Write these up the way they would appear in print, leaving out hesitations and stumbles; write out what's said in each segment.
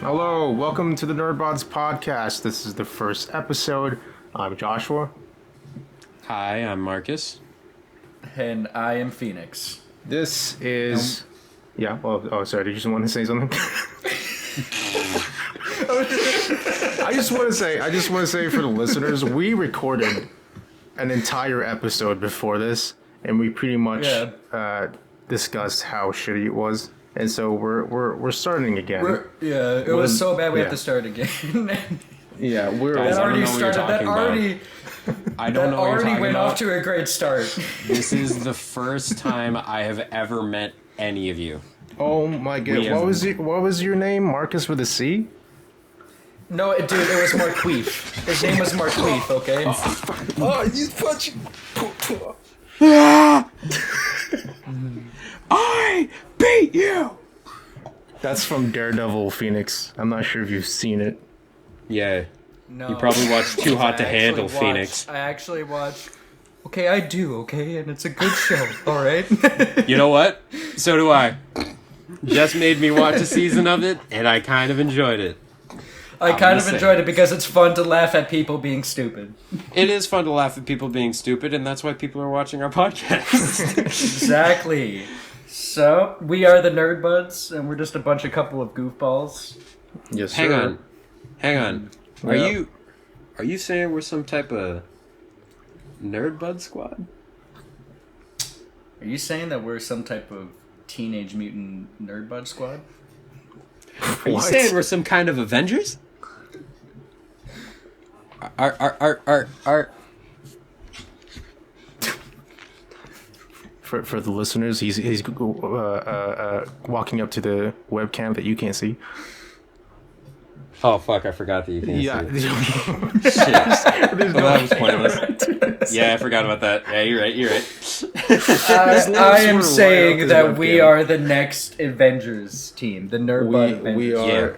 Hello, welcome to the Nerdbots podcast. This is the first episode. I'm Joshua. Hi, I'm Markus. And I am Phoenix. This is... Yeah, sorry, did you just want to say something? I just want to say for the listeners, we recorded an entire episode before this, and we pretty much discussed how shitty it was. And so we're starting again. It was so bad we have to start again. We're Guys, that I don't already know what you're started. That talking already. about. I don't know what you're already talking went about. off to a great start. This is the first time I have ever met any of you. Oh my god! What was your name? Marcus with a C? No, dude, it was Marqueef. His name was Marqueef. Okay. Oh, you punch! I beat you! That's from Daredevil Phoenix. I'm not sure if you've seen it. Yeah. No. You probably watched Too Hot to Handle, watched, Phoenix. I actually watched. Okay, I do. Okay, and it's a good show. All right. You know what? So do I. Just made me watch a season of it, and I kind of enjoyed it. I kind of enjoyed it because it's fun to laugh at people being stupid. It is fun to laugh at people being stupid, and that's why people are watching our podcast. Exactly. So, we are the Nerd Buds, and we're just a couple of goofballs. Yes, sir. Hang on. Are you saying we're some type of nerd bud squad? Are you saying that we're some type of Teenage Mutant Nerd Bud squad? Are you saying we're some kind of Avengers? Are For the listeners, he's walking up to the webcam that you can't see. Oh fuck! I forgot that you can't see. Shit. Well, that was pointless. Yeah, I forgot about that. Yeah, you're right. I am saying that we are the next Avengers team, the Nerd Bud Avengers. We are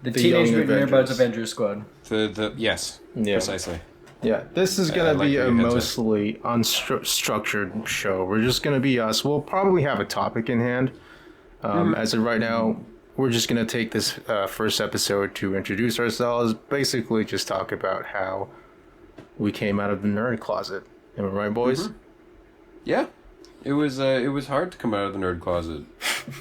the Teenage Young Mutant Nerd Buds Avengers. Avengers squad. Yes, precisely. Yeah, this is gonna like be where a your head's mostly unstructured show. We're just gonna be us. We'll probably have a topic in hand. As of right now, we're just gonna take this first episode to introduce ourselves. Basically, just talk about how we came out of the nerd closet. Am I right, boys? Mm-hmm. Yeah, it was hard to come out of the nerd closet.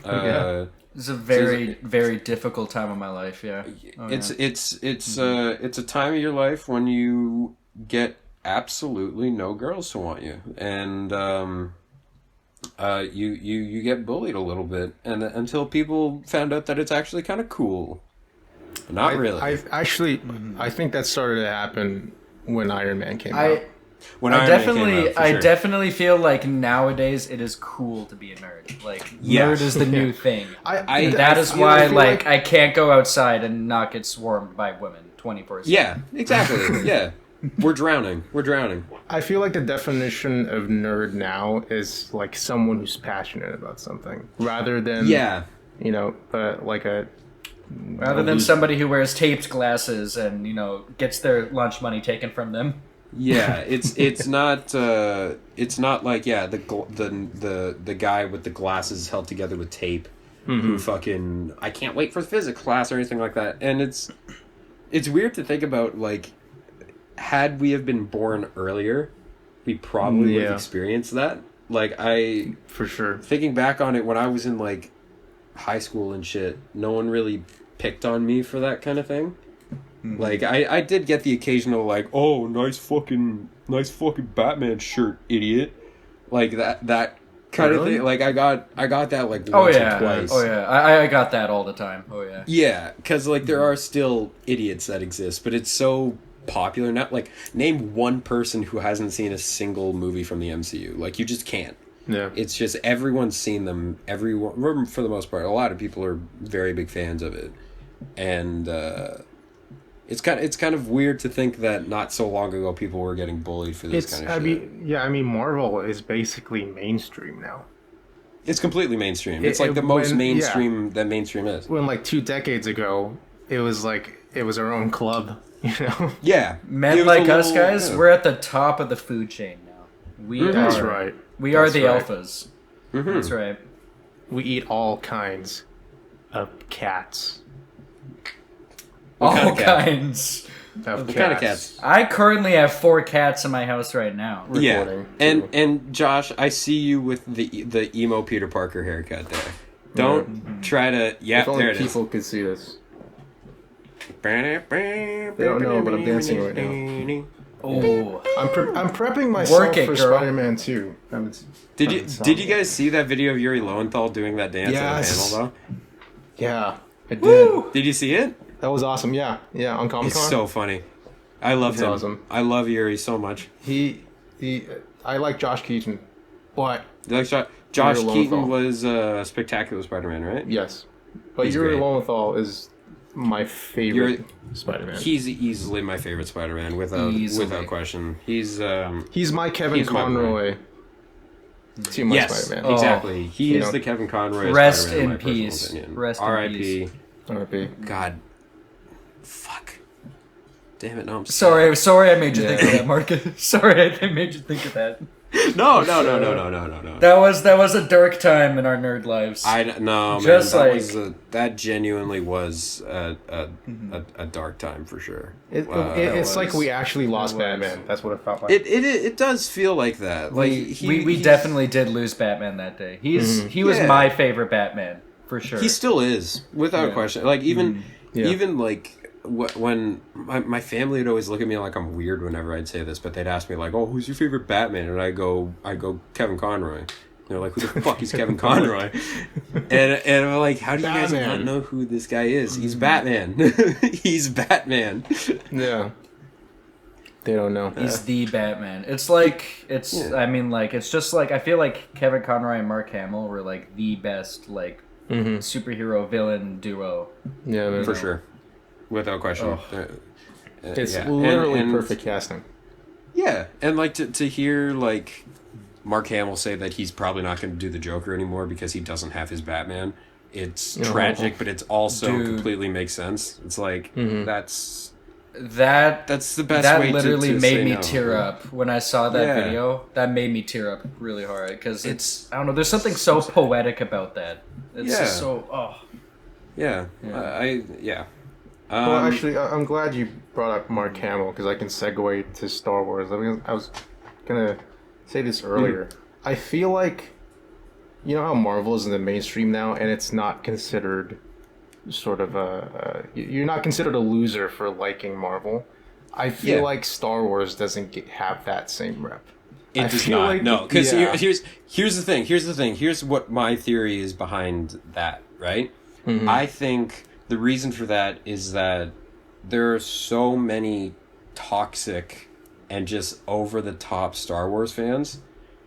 Yeah. It's a very difficult time of my life. Yeah, it's a time of your life when you get absolutely no girls to want you, and you get bullied a little bit, and until people found out that it's actually kind of cool. Not really. I think that started to happen when Iron Man came out. I definitely feel like nowadays it is cool to be a nerd. Like nerd is the new thing. That is why I can't go outside and not get swarmed by women 24/7. Yeah, exactly. Yeah. We're drowning. I feel like the definition of nerd now is like someone who's passionate about something, rather than rather than somebody who wears taped glasses and gets their lunch money taken from them. Yeah, it's not like the guy with the glasses held together with tape who fucking I can't wait for physics class or anything like that. And it's weird to think about, like, had we have been born earlier, we probably would have experienced that. Like, for sure, thinking back on it, when I was in like high school and shit, no one really picked on me for that kind of thing. Like, I did get the occasional, like, oh, nice fucking Batman shirt, idiot. Like, that kind of thing. Like, I got that, like, once or twice. Oh, yeah. I got that all the time. Oh, yeah. Yeah, because, like, there are still idiots that exist, but it's so popular now. Like, name one person who hasn't seen a single movie from the MCU. Like, you just can't. Yeah. It's just everyone's seen them. Everyone, for the most part, a lot of people are very big fans of it. And, it's kind of weird to think that not so long ago people were getting bullied for this kind of shit. I mean, Marvel is basically mainstream now. It's completely mainstream. It's like the most mainstream that mainstream is. When like 2 decades ago, it was our own club, Yeah, men like us guys, we're at the top of the food chain now. That's right. We are the alphas. Mm-hmm. That's right. We eat all kinds of cats. All kinds. What kind of cats? I currently have 4 cats in my house right now. Recording. Yeah, and Josh, I see you with the emo Peter Parker haircut there. Don't try to. Yeah, if only there it is. People could see this. They don't know, but I'm dancing right now. Oh, I'm prepping myself for Spider-Man 2. Did you guys see that video of Yuri Lowenthal doing that dance at the panel though? Yeah, I did. Woo! Did you see it? That was awesome. Yeah, on Comic-Con. He's so funny. I love him. Awesome. I love Yuri so much. I like Josh Keaton, but you like Josh Keaton was Spectacular Spider-Man, right? Yes, but Yuri Lowenthal is my favorite Spider-Man. He's easily my favorite Spider-Man without question. He's my Kevin Conroy. To my Spider-Man. Exactly. He is the Kevin Conroy. Rest in peace. Rest R.I.P. R.I.P. God. Fuck. Damn it! No, I'm sorry. I made you think of that, Markus. Sorry, I made you think of that. No. That was a dark time in our nerd lives. That genuinely was a dark time for sure. It's like we actually lost Batman. That's what it felt like. It does feel like that. Like we definitely did lose Batman that day. He was my favorite Batman for sure. He still is, without question. Like even like. When my family would always look at me like I'm weird whenever I'd say this, but they'd ask me like, "Oh, who's your favorite Batman?" And I go Kevin Conroy. They're like, "Who the fuck is Kevin Conroy?" and I'm like, "How do you guys not know who this guy is? He's Batman. He's Batman." Yeah. They don't know. He's the Batman. It's like I mean, like it's just like I feel like Kevin Conroy and Mark Hamill were like the best like superhero villain duo. Yeah, for sure. Without question. It's literally perfect casting. Yeah, and like to hear like Mark Hamill say that he's probably not going to do the Joker anymore because he doesn't have his Batman. It's tragic, but it's also completely makes sense. It's like that's the best that way literally to made me tear up when I saw that video. That made me tear up really hard because it's I don't know. There's something so poetic about that. It's just so well, actually, I'm glad you brought up Mark Hamill because I can segue to Star Wars. I mean, I was gonna say this earlier. I feel like, you know how Marvel is in the mainstream now, and it's not considered sort of you're not considered a loser for liking Marvel. I feel like Star Wars doesn't have that same rep. It does not. Like, no, because here's the thing. Here's what my theory is behind that. Right? I think. The reason for that is that there are so many toxic and just over-the-top Star Wars fans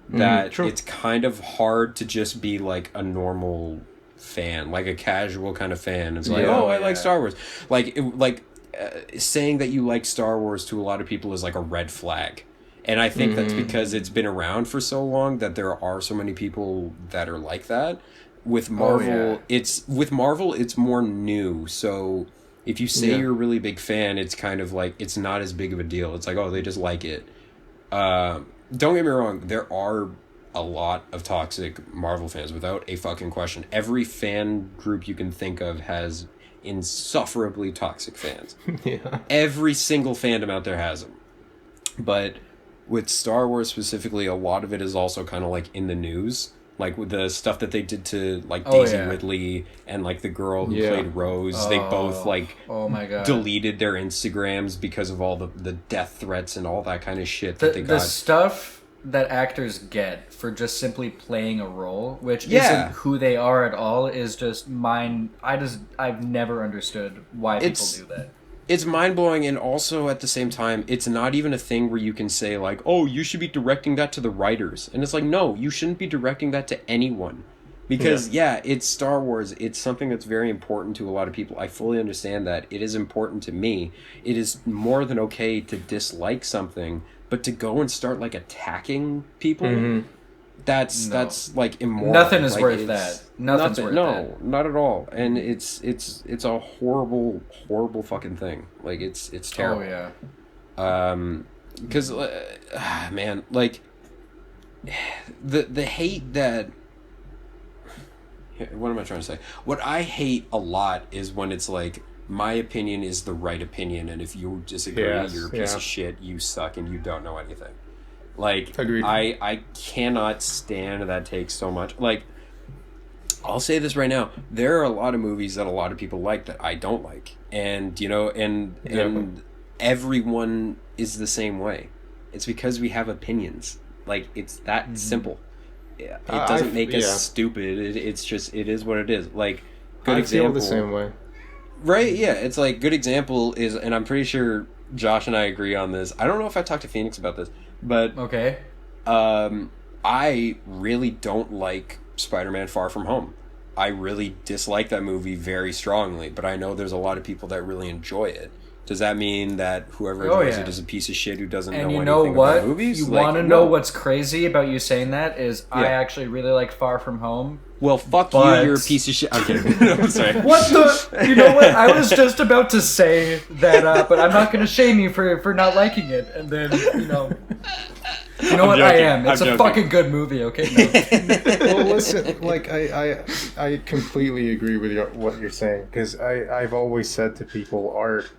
that it's kind of hard to just be like a normal fan, like a casual kind of fan. It's like, I like Star Wars. Saying that you like Star Wars to a lot of people is like a red flag. And I think that's because it's been around for so long that there are so many people that are like that. With Marvel, it's more new. So if you say you're a really big fan, it's kind of like it's not as big of a deal. It's like, oh, they just like it. Don't get me wrong, there are a lot of toxic Marvel fans without a fucking question. Every fan group you can think of has insufferably toxic fans. Every single fandom out there has them. But with Star Wars specifically, a lot of it is also kind of like in the news. Like with the stuff that they did to like Daisy Ridley and like the girl who played Rose, they both like deleted their Instagrams because of all the death threats and all that kind of shit that they got. The stuff that actors get for just simply playing a role, which isn't who they are at all, is just I've never understood why people do that. It's mind-blowing, and also at the same time, it's not even a thing where you can say, like, oh, you should be directing that to the writers. And it's like, no, you shouldn't be directing that to anyone. Because, it's Star Wars. It's something that's very important to a lot of people. I fully understand that. It is important to me. It is more than okay to dislike something, but to go and start, like, attacking people... That's like immoral. Nothing is worth that. Nothing's worth that. No, not at all. And it's a horrible fucking thing. Like it's terrible. Oh yeah. Because man, like the hate that. What am I trying to say? What I hate a lot is when it's like my opinion is the right opinion, and if you disagree, you're a piece of shit, you suck, and you don't know anything. Like, agreed. I cannot stand that take so much. Like, I'll say this right now. There are a lot of movies that a lot of people like that I don't like. And, and everyone is the same way. It's because we have opinions. Like, it's that simple. It doesn't make us stupid. It's just, it is what it is. Like, good example. I feel the same way. Right? Yeah. It's like, good example is, and I'm pretty sure Josh and I agree on this. I don't know if I talked to Phoenix about this, but... Okay. I really don't like Spider-Man Far From Home. I really dislike that movie very strongly, but I know there's a lot of people that really enjoy it. Does that mean that whoever enjoys it is a piece of shit who doesn't know anything about movies? You want to know what's crazy about you saying that is I actually really like Far From Home. Well, fuck you, you're a piece of shit. I'm kidding. No, I'm sorry. What the? You know what? I was just about to say that, but I'm not going to shame you for not liking it. And then, You know what? Joking. I am. It's a fucking good movie, okay? No. Well, listen, like, I completely agree with what you're saying, because I've always said to people, art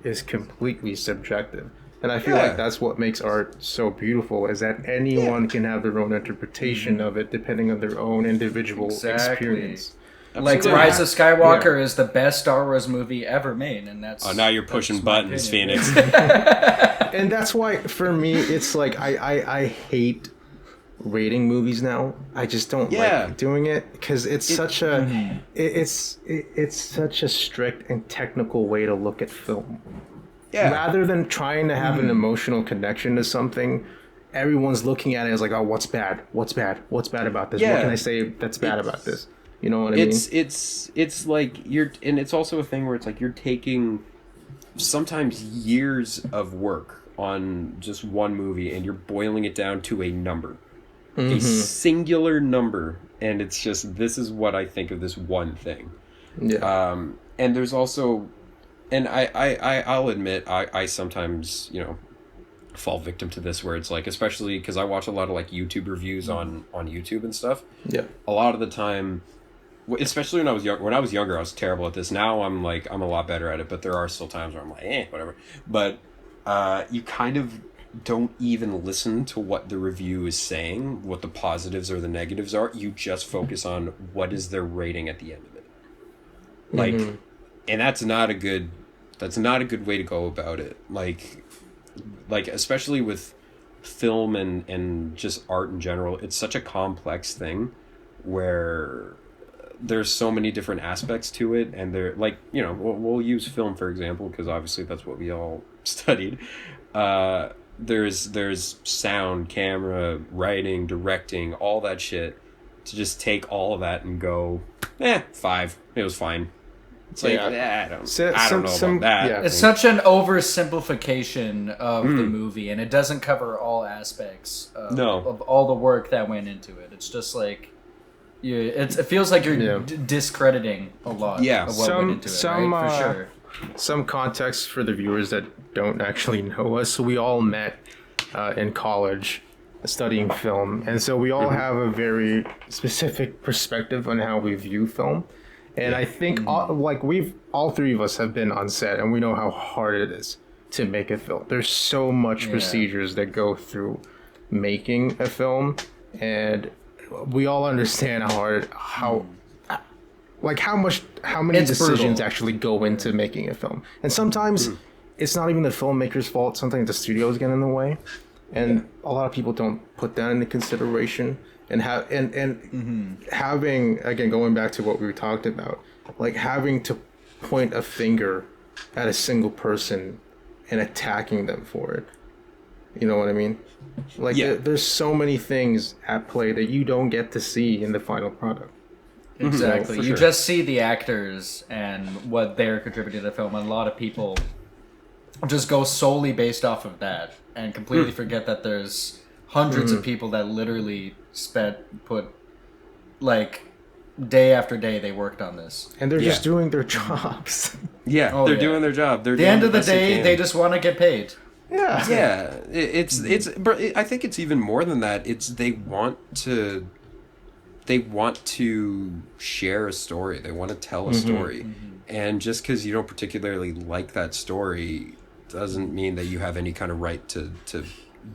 is completely subjective. And I feel like that's what makes art so beautiful, is that anyone can have their own interpretation of it depending on their own individual experience. Like Rise of Skywalker is the best Star Wars movie ever made, and that's... Oh, now you're pushing buttons, Phoenix. And that's why, for me, it's like, I hate rating movies now. I just don't like doing it, because it's such a... It's such a strict and technical way to look at film. Yeah. Rather than trying to have an emotional connection to something, everyone's looking at it as like, oh, what's bad? What's bad? What's bad about this? What can I say that's bad about this? You know what I mean? It's like and it's also a thing where it's like you're taking sometimes years of work on just one movie and you're boiling it down to a number. A singular number, and it's just, this is what I think of this one thing. Yeah. And there's also... And I'll admit, I sometimes, fall victim to this, where it's like, especially because I watch a lot of like YouTube reviews on YouTube and stuff. Yeah. A lot of the time, especially when I was younger, I was terrible at this. Now I'm a lot better at it, but there are still times where I'm like, whatever. But you kind of don't even listen to what the review is saying, what the positives or the negatives are. You just focus on what is their rating at the end of it. Like, and that's not a good way to go about it. Like especially with film and just art in general, it's such a complex thing where there's so many different aspects to it, and they're like, we'll use film for example, because obviously that's what we all studied. There's sound, camera, writing, directing, all that shit. To just take all of that and go, 5. It was fine. It's like, I don't know about that. Yeah. It's such an oversimplification of the movie, and it doesn't cover all aspects of all the work that went into it. It's just like, it feels like you're discrediting a lot of what went into it, right? For sure. Some context for the viewers that don't actually know us. So we all met in college studying film, and so we all have a very specific perspective on how we view film. And I think all three of us have been on set, and we know how hard it is to make a film. There's so much procedures that go through making a film, and we all understand how many decisions actually go into making a film. And sometimes it's not even the filmmaker's fault. Sometimes the studios get in the way, and a lot of people don't put that into consideration. And having, again, going back to what we were talking about, like having to point a finger at a single person and attacking them for it. You know what I mean? Like there's so many things at play that you don't get to see in the final product. Exactly. You just see the actors and what they're contributing to the film, and a lot of people just go solely based off of that and completely forget that there's hundreds of people that literally put day after day they worked on this, and they're just doing their jobs. They're doing their job. They're the end of the day they just want to get paid. It's but I think it's even more than that. It's they want to they want to share a story. They want to tell a story. And just because you don't particularly like that story doesn't mean that you have any kind of right to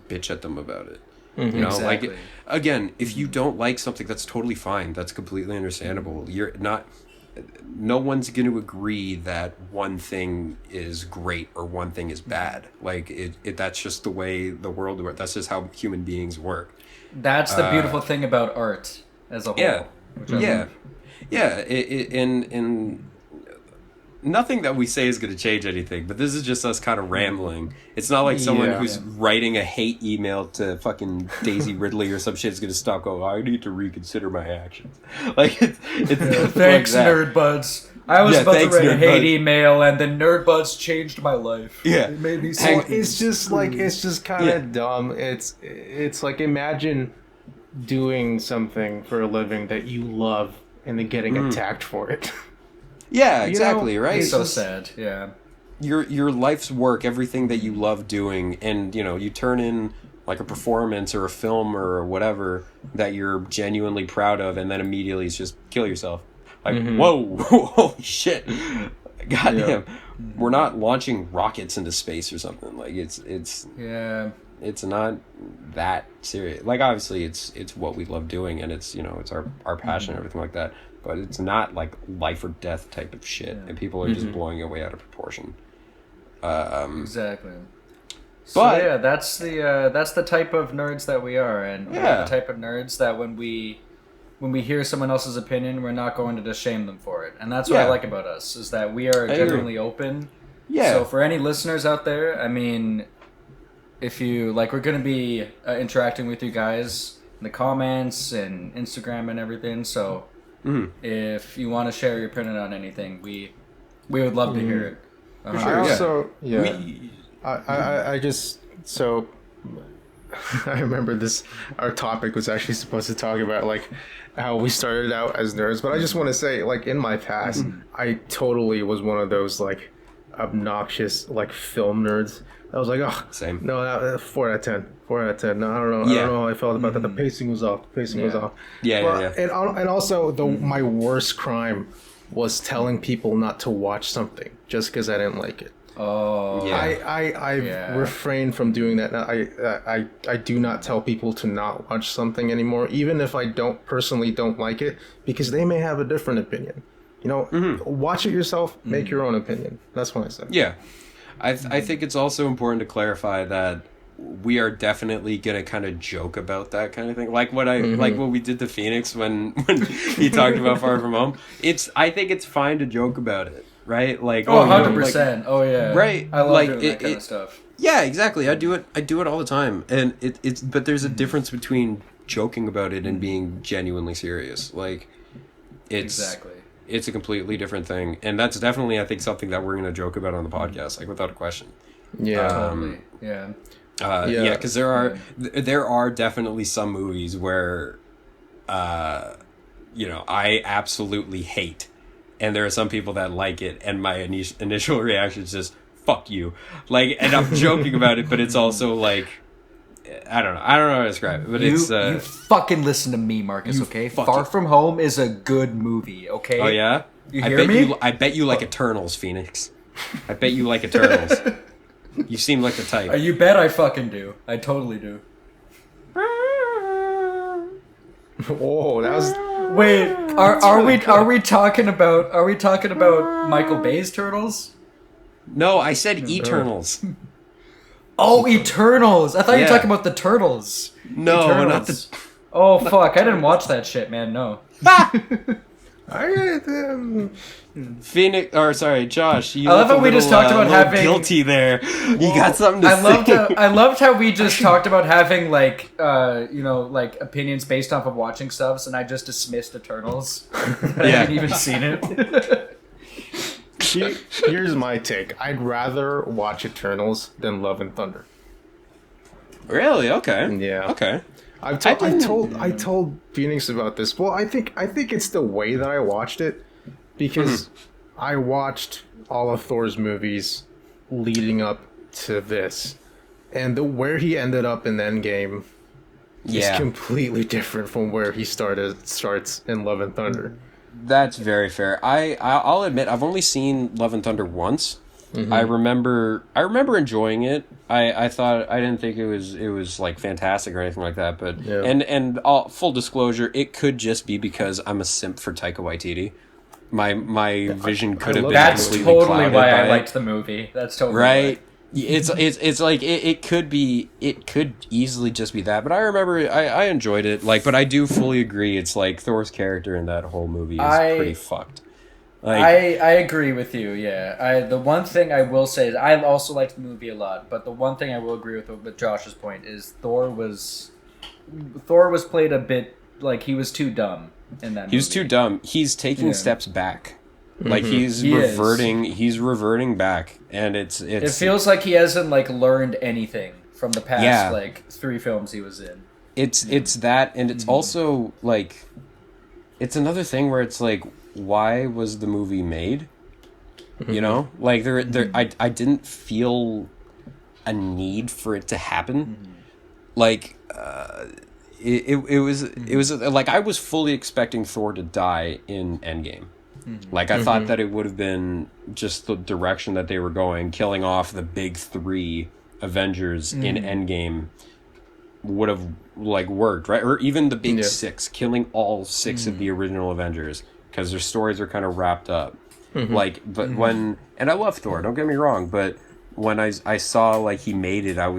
bitch at them about it. You know, like, again, if you don't like something, that's totally fine. That's completely understandable. No one's going to agree that one thing is great or one thing is bad. Like, that's just the way the world works. That's just how human beings work. That's the beautiful thing about art as a whole. And nothing that we say is going to change anything, but this is just us kind of rambling. It's not like someone who's writing a hate email to fucking Daisy Ridley or some shit is going to stop going, I need to reconsider my actions. Like, it's thanks, like Nerd Buds. I was about to write a hate email, and then Nerd Buds changed my life. Yeah. It made me so it's just kind of dumb. It's like, imagine doing something for a living that you love and then getting attacked for it. Yeah, exactly, right? It's so sad, yeah. Your life's work, everything that you love doing, and, you know, you turn in, like, a performance or a film or whatever that you're genuinely proud of, and then immediately it's just kill yourself. Like, whoa, holy shit. Goddamn. Yeah. We're not launching rockets into space or something. Like, it's not that serious. Like, obviously, it's what we love doing, and it's, you know, it's our passion and everything like that. But it's not like life or death type of shit, and people are just blowing it way out of proportion. Exactly. But so, that's the type of nerds that we are, and we're the type of nerds that when we hear someone else's opinion, we're not going to just shame them for it, and that's what I like about us is that we are genuinely open. Yeah. So for any listeners out there, I mean, if you like, we're going to be interacting with you guys in the comments and Instagram and everything. So. If you want to share your opinion on anything, we would love to hear it. For sure. I remember this. Our topic was actually supposed to talk about like how we started out as nerds, but I just want to say, like, in my past, I totally was one of those like obnoxious like film nerds. I was like, oh, same. No, 4 out of 10. 4 out of 10. No, I don't know. I don't know how I felt about that. The pacing was off. Yeah. And also, my worst crime was telling people not to watch something just because I didn't like it. Oh, yeah. I refrained from doing that. I do not tell people to not watch something anymore, even if I don't like it, because they may have a different opinion. You know, watch it yourself. Make your own opinion. That's what I said. Yeah. I think it's also important to clarify that we are definitely gonna kind of joke about that kind of thing, like what we did to Phoenix when he talked about Far From Home. I think it's fine to joke about it, right? Like 100%. Oh yeah, right. I love doing that kind of stuff. Yeah, exactly. I do it all the time, and but there's a difference between joking about it and being genuinely serious. Like, it's a completely different thing, and that's definitely, I think, something that we're going to joke about on the podcast, like, without a question. Yeah, totally. Yeah. Because there are definitely some movies where, you know, I absolutely hate, and there are some people that like it, and my initial reaction is just fuck you, like, and I'm joking about it, but it's also like, I don't know how to describe it, but you fucking listen to me, Marcus, okay? Far From Home is a good movie, okay? Oh, yeah? You hear me? I bet you like Eternals, Phoenix. I bet you like Eternals. You seem like the type. You bet I fucking do. I totally do. Whoa, that was... Wait, are we talking about Michael Bay's Turtles? No, I said Eternals. Oh, Eternals! I thought you were talking about the Turtles. No, Eternals. not the... Oh, fuck. I didn't watch that shit, man. No. Phoenix, or sorry, Josh. I love how we just talked about having... guilty there. You got something to say. I loved how we just talked about having, like, like, opinions based off of watching stuff, and I just dismissed Eternals. I haven't even seen it. Here's my take. I'd rather watch Eternals than Love and Thunder. Really? Okay. Yeah. Okay. I told Phoenix about this. Well, I think it's the way that I watched it, because I watched all of Thor's movies leading up to this, and where he ended up in Endgame is completely different from where he starts in Love and Thunder. That's very fair. I'll admit I've only seen Love and Thunder once. Mm-hmm. I remember enjoying it. I thought I didn't think it was like fantastic or anything like that, but and full disclosure, it could just be because I'm a simp for Taika Waititi. My vision could have been completely totally clouded why by I liked the movie. That's totally right. It's like it could easily just be that, but I remember I enjoyed it. Like, but I do fully agree. It's like Thor's character in that whole movie is pretty fucked. Like, I agree with you. Yeah, the one thing I will say is I also liked the movie a lot, but the one thing I will agree with Josh's point is Thor was played a bit like he was too dumb in that movie. He was too dumb. He's taking steps back. Like he's reverting back, and it's it feels like he hasn't like learned anything from the past like 3 films he was in. It's that, and it's also like it's another thing where it's like, why was the movie made? You know, like I didn't feel a need for it to happen. Like it was like I was fully expecting Thor to die in Endgame. Like, I thought that it would have been just the direction that they were going, killing off the big 3 Avengers in Endgame would have, like, worked, right? Or even the big 6, killing all 6 of the original Avengers, because their stories are kind of wrapped up. Like, but when... And I love Thor, don't get me wrong, but when I saw, like, he made it, it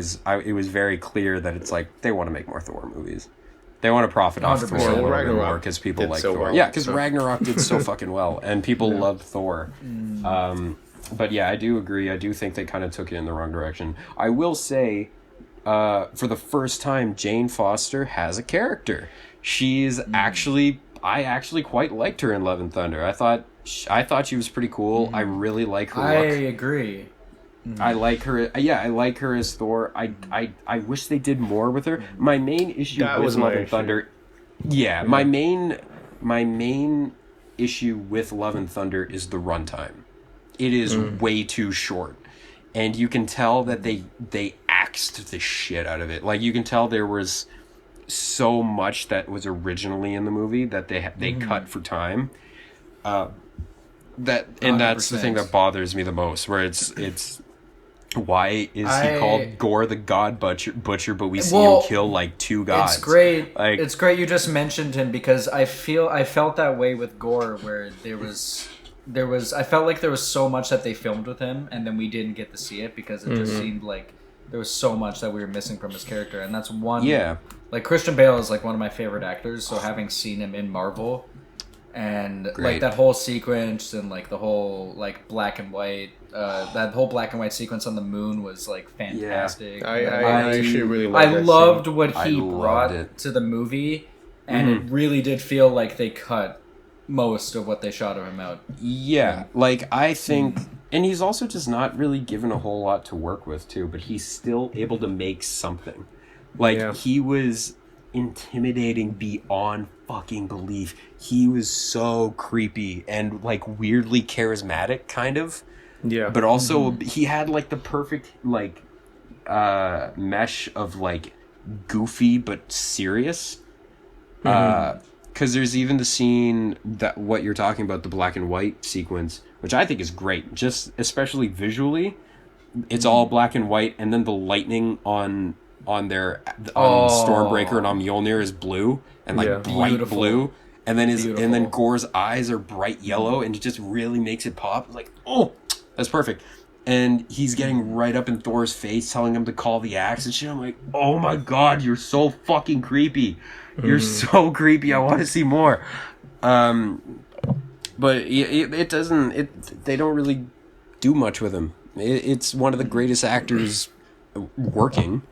was very clear that it's like, they want to make more Thor movies. They want to profit off Thor a little bit more because people like Thor. Well, because Ragnarok did so fucking well, and people loved Thor. But yeah, I do agree. I do think they kind of took it in the wrong direction. I will say, for the first time, Jane Foster has a character. She's actually... I actually quite liked her in Love and Thunder. I thought she was pretty cool. I really like her look. I agree. I like her. Yeah, I like her as Thor. I wish they did more with her. My main issue with Love and Thunder. Yeah, my main issue with Love and Thunder is the runtime. It is way too short, and you can tell that they axed the shit out of it. Like, you can tell there was so much that was originally in the movie that they cut for time. That's 100%. The thing that bothers me the most, where it's why is he called Gore the God Butcher, but we see him kill like 2 gods? It's great. Like, it's great you just mentioned him, because I felt that way with Gore, where I felt like there was so much that they filmed with him, and then we didn't get to see it because it just seemed like there was so much that we were missing from his character, and that's one. Yeah. Like, Christian Bale is like one of my favorite actors, so having seen him in Marvel, and like that whole sequence and like the whole like black and white, that whole black and white sequence on the moon was like fantastic. I actually really loved I loved what he brought to the movie, and it really did feel like they cut most of what they shot of him out. Yeah, like I think, and he's also just not really given a whole lot to work with too, but he's still able to make something. Like, he was intimidating beyond fucking belief. He was so creepy and like weirdly charismatic, kind of. Yeah. But also he had like the perfect like mesh of like goofy but serious. Because there's even the scene that what you're talking about, the black and white sequence, which I think is great, just especially visually. It's all black and white, and then the lightning on Stormbreaker and on Mjolnir is blue and like bright blue, and then Gore's eyes are bright yellow, and it just really makes it pop. Like, oh, that's perfect. And he's getting right up in Thor's face, telling him to call the axe and shit. I'm like, oh my god, you're so fucking creepy. You're so creepy. I want to see more. But it doesn't. They don't really do much with him. It's one of the greatest actors working,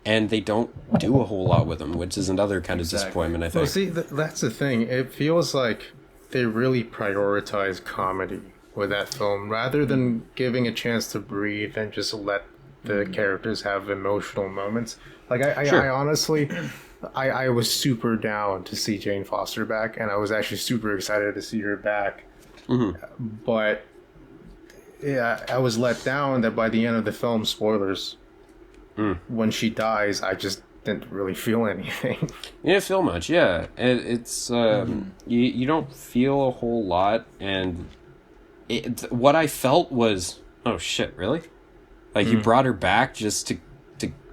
and they don't do a whole lot with him, which is another kind of disappointment, I think. Well, see, that's the thing. It feels like they really prioritize comedy with that film, rather than giving a chance to breathe and just let the characters have emotional moments. Like, I honestly, I was super down to see Jane Foster back, and I was actually super excited to see her back. But yeah, I was let down that by the end of the film, spoilers, when she dies, I didn't really feel anything. You didn't feel much, yeah. It's you don't feel a whole lot, and what I felt was, oh shit, really? Like you brought her back just to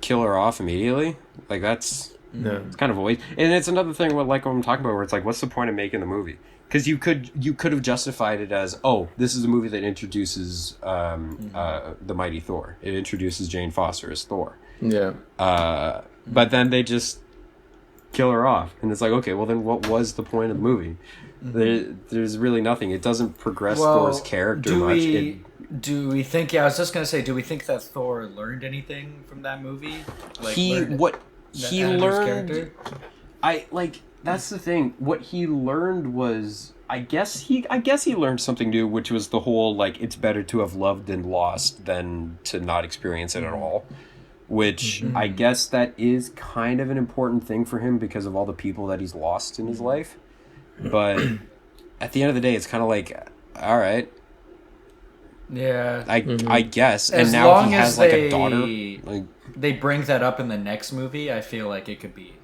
kill her off immediately? Like that's it's kind of a waste. And it's another thing what I'm talking about, where it's like, what's the point of making the movie? Because you could have justified it as, oh, this is a movie that introduces the mighty Thor. It introduces Jane Foster as Thor. Yeah. But then they just kill her off, and it's like, okay, well then what was the point of the movie? There's really nothing. It doesn't progress Thor's character much. Do we think? Yeah, I was just gonna say, do we think that Thor learned anything from that movie? Like, he learned. That's the thing. What he learned was, I guess he learned something new, which was the whole like, it's better to have loved and lost than to not experience it at all. Which I guess that is kind of an important thing for him because of all the people that he's lost in his life. But at the end of the day, it's kind of like, all right. Yeah. I guess. As and now long he has as like a daughter. Like, they bring that up in the next movie, I feel like it could be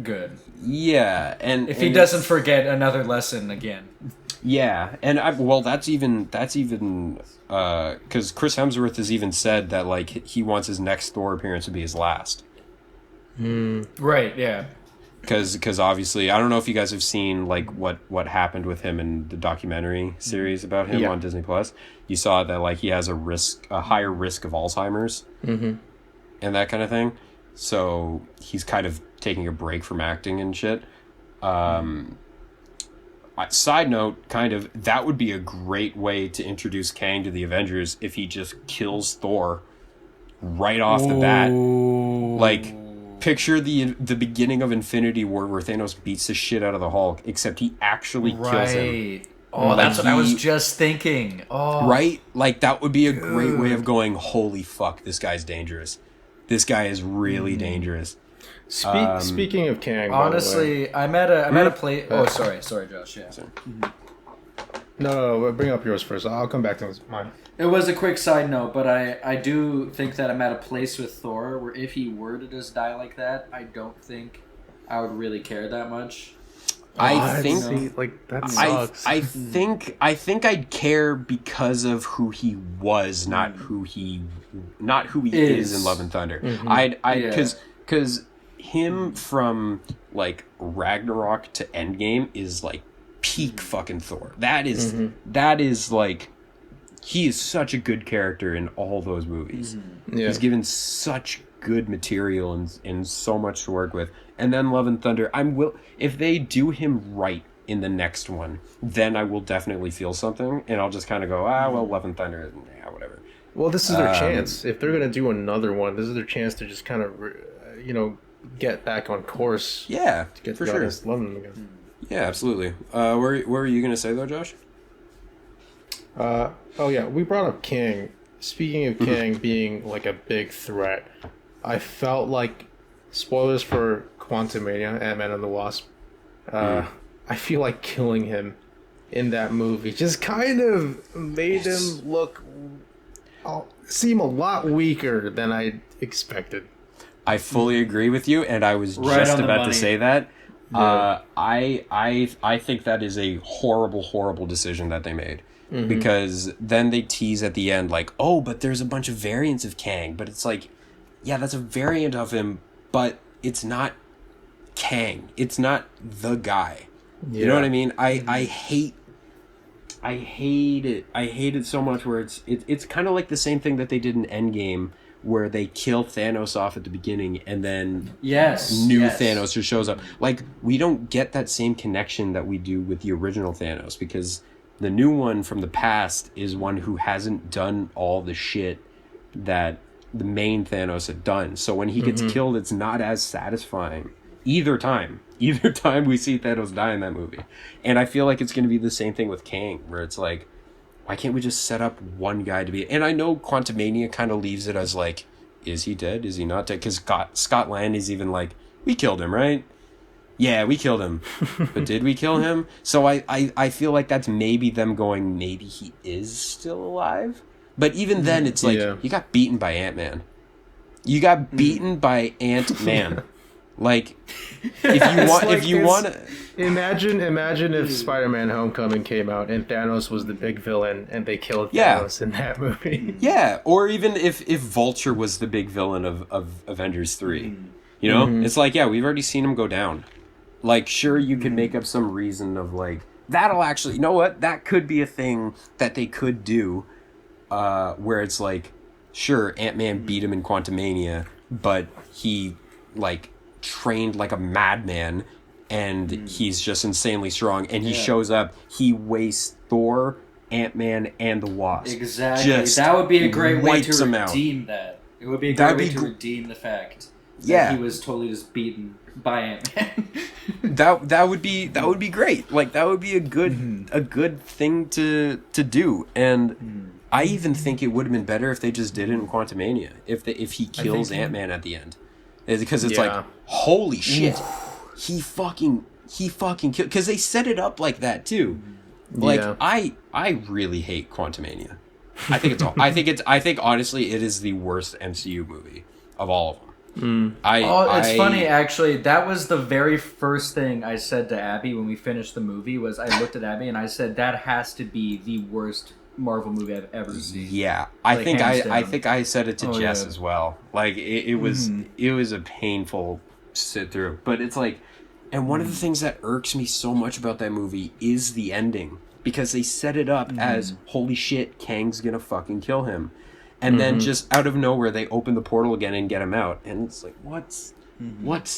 good. Yeah, and if he doesn't forget another lesson again. Yeah, and that's even because Chris Hemsworth has even said that like he wants his next Thor appearance to be his last. Right. Yeah. Because obviously, I don't know if you guys have seen like what happened with him in the documentary series about him on Disney Plus. You saw that like he has a higher risk of Alzheimer's, and that kind of thing. So he's kind of taking a break from acting and shit. Side note, kind of, that would be a great way to introduce Kang to the Avengers if he just kills Thor right off the bat. Like, picture the beginning of Infinity War where Thanos beats the shit out of the Hulk, except he actually kills him. Oh, that's what I was just thinking. Oh. Right? Like, that would be a great way of going, holy fuck, this guy's dangerous. This guy is really dangerous. Speaking of Kang, honestly, I'm at a place. Oh, sorry, Josh. Yeah. No, bring up yours first. I'll come back to mine. It was a quick side note, but I do think that I'm at a place with Thor where if he were to just die like that, I don't think I would really care that much. I think that sucks. I think I'd care because of who he was, not who he is in Love and Thunder. Because him from like Ragnarok to Endgame is like peak fucking Thor. That is like, he is such a good character in all those movies. He's given such good material and so much to work with. And then Love and Thunder, if they do him right in the next one, then I will definitely feel something, and I'll just kind of go, well, Love and Thunder, yeah, whatever. Well, this is their chance. If they're gonna do another one, this is their chance to just kind of, get back on course. Yeah, to get for sure. Love them again. Yeah, absolutely. What were you gonna say though, Josh? We brought up Kang. Speaking of Kang being like a big threat, I felt like, spoilers for Quantumania, Ant-Man and the Wasp, I feel like killing him in that movie just kind of made him seem a lot weaker than I expected. I fully agree with you, and I was just about to say that. Yeah. I think that is a horrible, horrible decision that they made. Because then they tease at the end like, oh, but there's a bunch of variants of Kang. But it's like, yeah, that's a variant of him, but it's not Kang. It's not the guy. Yeah. You know what I mean? I hate it. I hate it so much where it's kind of like the same thing that they did in Endgame, where they kill Thanos off at the beginning and then Thanos just shows up. Like, we don't get that same connection that we do with the original Thanos, because the new one from the past is one who hasn't done all the shit that the main Thanos had done. So when he gets killed, it's not as satisfying either time we see Thanos die in that movie. And I feel like it's going to be the same thing with Kang, where it's like, why can't we just set up one guy to be... And I know Quantumania kind of leaves it as like, is he dead? Is he not dead? Because Scott Lang is even like, we killed him, right? Yeah, we killed him. But did we kill him? So I feel like that's maybe them going, maybe he is still alive. But even then, it's like, he got beaten by Ant-Man. You got beaten by Ant-Man. Like, if you want to... Imagine if Spider-Man Homecoming came out and Thanos was the big villain and they killed Thanos in that movie. Yeah, or even if Vulture was the big villain of Avengers 3. You know? It's like, yeah, we've already seen him go down. Like, sure, you can make up some reason of, like, that'll actually... You know what? That could be a thing that they could do where it's like, sure, Ant-Man beat him in Quantumania, but he, like, trained like a madman, and he's just insanely strong, and he shows up, he wastes Thor, Ant-Man, and the Wasp. Exactly. That would be a great way to redeem that. It would be a great way to redeem the fact that he was totally just beaten by Ant-Man. that would be great. Like, that would be a good thing to do. And I even think it would have been better if they just did it in Quantumania. If he kills Ant-Man at the end. Because it's like, holy shit. He fucking killed, because they set it up like that too. Like, I really hate Quantumania. I think honestly it is the worst MCU movie of all of them. It's funny actually. That was the very first thing I said to Abby when we finished the movie. Was I looked at Abby and I said that has to be the worst Marvel movie I've ever seen. Yeah, I think I said it to Jess as well. Like, it was a painful sit through, but it's like, and one of the things that irks me so much about that movie is the ending, because they set it up as, holy shit, Kang's gonna fucking kill him, and then just out of nowhere they open the portal again and get him out, and it's like, what's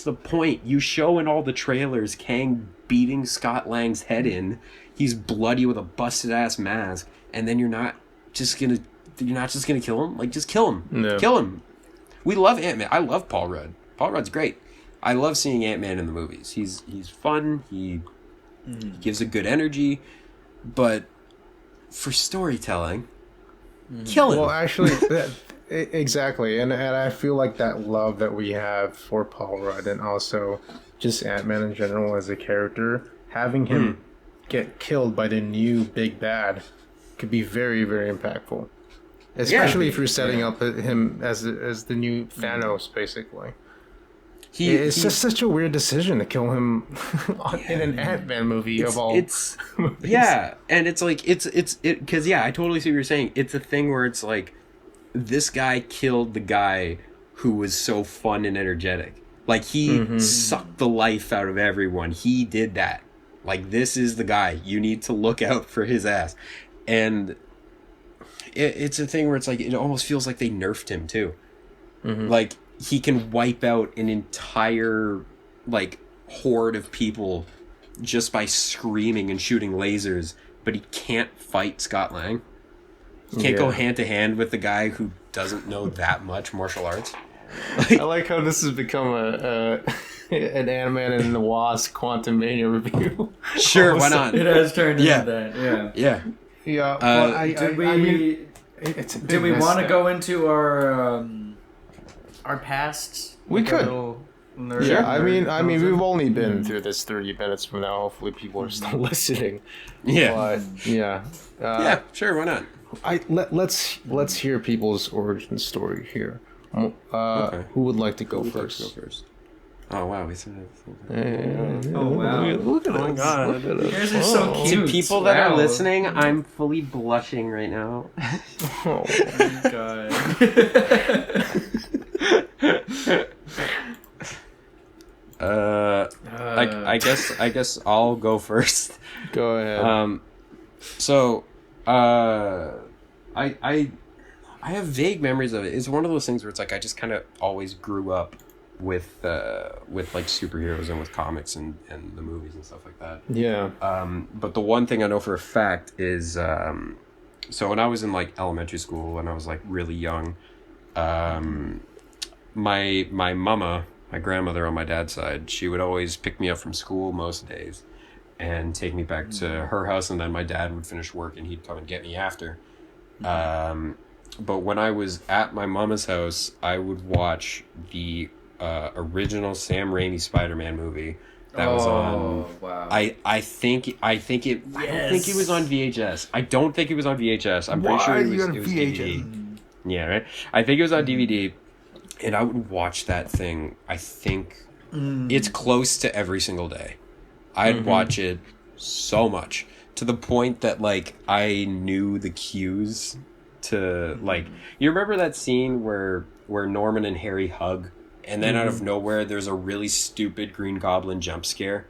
the point? You show in all the trailers Kang beating Scott Lang's head in, he's bloody with a busted ass mask, and then you're not just gonna kill him? Like, just kill him. No. Kill him. We love Ant-Man. I love Paul Rudd. Paul Rudd's great. I love seeing Ant-Man in the movies. He's fun. He gives a good energy, but for storytelling, kill him. Well, actually, exactly, and I feel like that love that we have for Paul Rudd, and also just Ant-Man in general as a character, having him get killed by the new big bad could be very, very impactful. Especially if you're setting up him as the new Thanos, basically. It's just such a weird decision to kill him in an Ant-Man movie of all movies. Yeah, and it's like, because, I totally see what you're saying. It's a thing where it's like, this guy killed the guy who was so fun and energetic. Like, he sucked the life out of everyone. He did that. Like, this is the guy. You need to look out for his ass. And it's a thing where it's like, it almost feels like they nerfed him too. Like, he can wipe out an entire, like, horde of people just by screaming and shooting lasers, but he can't fight Scott Lang. He can't go hand to hand with the guy who doesn't know that much martial arts. Like, I like how this has become an Ant-Man and the Wasp Quantumania review. Sure, why not? It has turned into that. Yeah. Did we want to go into our past? We could. I mean, we've only been through this 30 minutes from now. Hopefully, people are still listening. Yeah. But, sure, why not? Let's hear people's origin story here. Who would like to go first? Oh wow, we said it. Oh wow! Look at us! God. You guys are so cute. To people that are listening, I'm fully blushing right now. Oh my god! I guess I'll go first. Go ahead. So, I have vague memories of it. It's one of those things where it's like I just kind of always grew up with like superheroes and with comics and the movies and stuff like that. Yeah. But the one thing I know for a fact is, so when I was in like elementary school and I was like really young, my mama, my grandmother on my dad's side, she would always pick me up from school most days and take me back to her house, and then my dad would finish work and he'd come and get me after. But when I was at my mama's house, I would watch the original Sam Raimi Spider-Man movie that was on. Wow. I think it was on VHS. I don't think it was on VHS. I'm pretty sure it was DVD. Yeah, right. I think it was on DVD, And I would watch that thing, I think, it's close to every single day. I'd watch it so much. To the point that, like, I knew the cues to, like... You remember that scene where Norman and Harry hug, and then out of nowhere, there's a really stupid Green Goblin jump scare?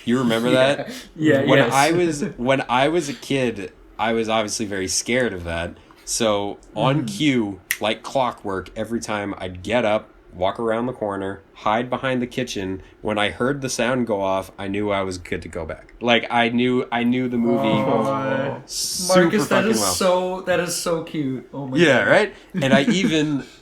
You remember that? Yeah, When I was a kid, I was obviously very scared of that. So, on cue, like clockwork, every time I'd get up, walk around the corner, hide behind the kitchen. When I heard the sound go off, I knew I was good to go back. Like, I knew the movie super Marcus, fucking well. That is so cute. Oh my God. Right? And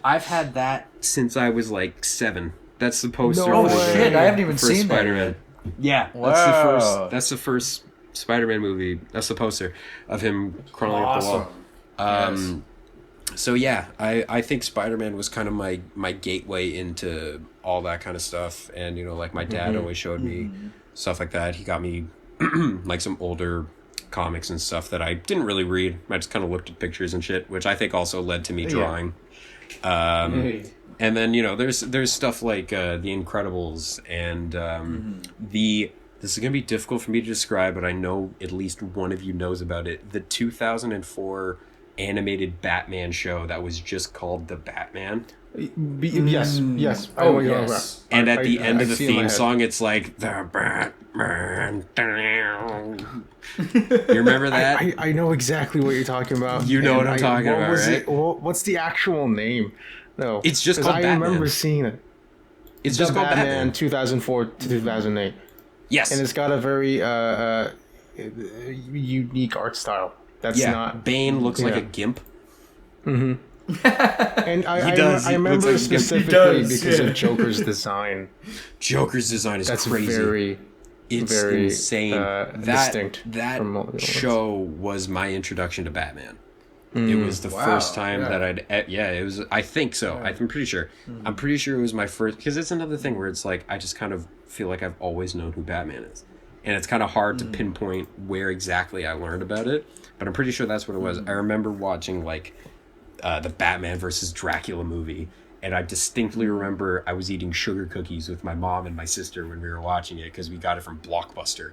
I've had that since I was like 7. That's the poster. No shit, I haven't even seen Spider-Man. That. Yeah, wow. That's the first Spider-Man movie. That's the poster of him crawling up the wall. So yeah, I think Spider-Man was kind of my gateway into all that kind of stuff. And, you know, like my dad always showed me stuff like that. He got me like some older comics and stuff that I didn't really read. I just kind of looked at pictures and shit, which I think also led to me drawing. And then, you know, there's stuff like The Incredibles and this is going to be difficult for me to describe, but I know at least one of you knows about it. The 2004 animated Batman show that was just called The Batman. Yes. Oh, yes. And at the end of the theme song, it's like, The Batman. You remember that? I know exactly what you're talking about. You know what I'm talking about, right? What's the actual name? No. It's just called Batman. I remember seeing it. It's just called Batman. 2004 to 2008. Yes. And it's got a very unique art style. That's not... Bane looks like a gimp. And I remember specifically because of Joker's design. Joker's design is crazy. It's very insane. Distinct. That show was my introduction to Batman. It was the first time that it was, I think so. I'm pretty sure. I'm pretty sure it was my first, because it's another thing where it's like, I just kind of feel like I've always known who Batman is. And it's kind of hard to pinpoint where exactly I learned about it, but I'm pretty sure that's what it was. I remember watching like the Batman versus Dracula movie, and I distinctly remember I was eating sugar cookies with my mom and my sister when we were watching it, because we got it from Blockbuster.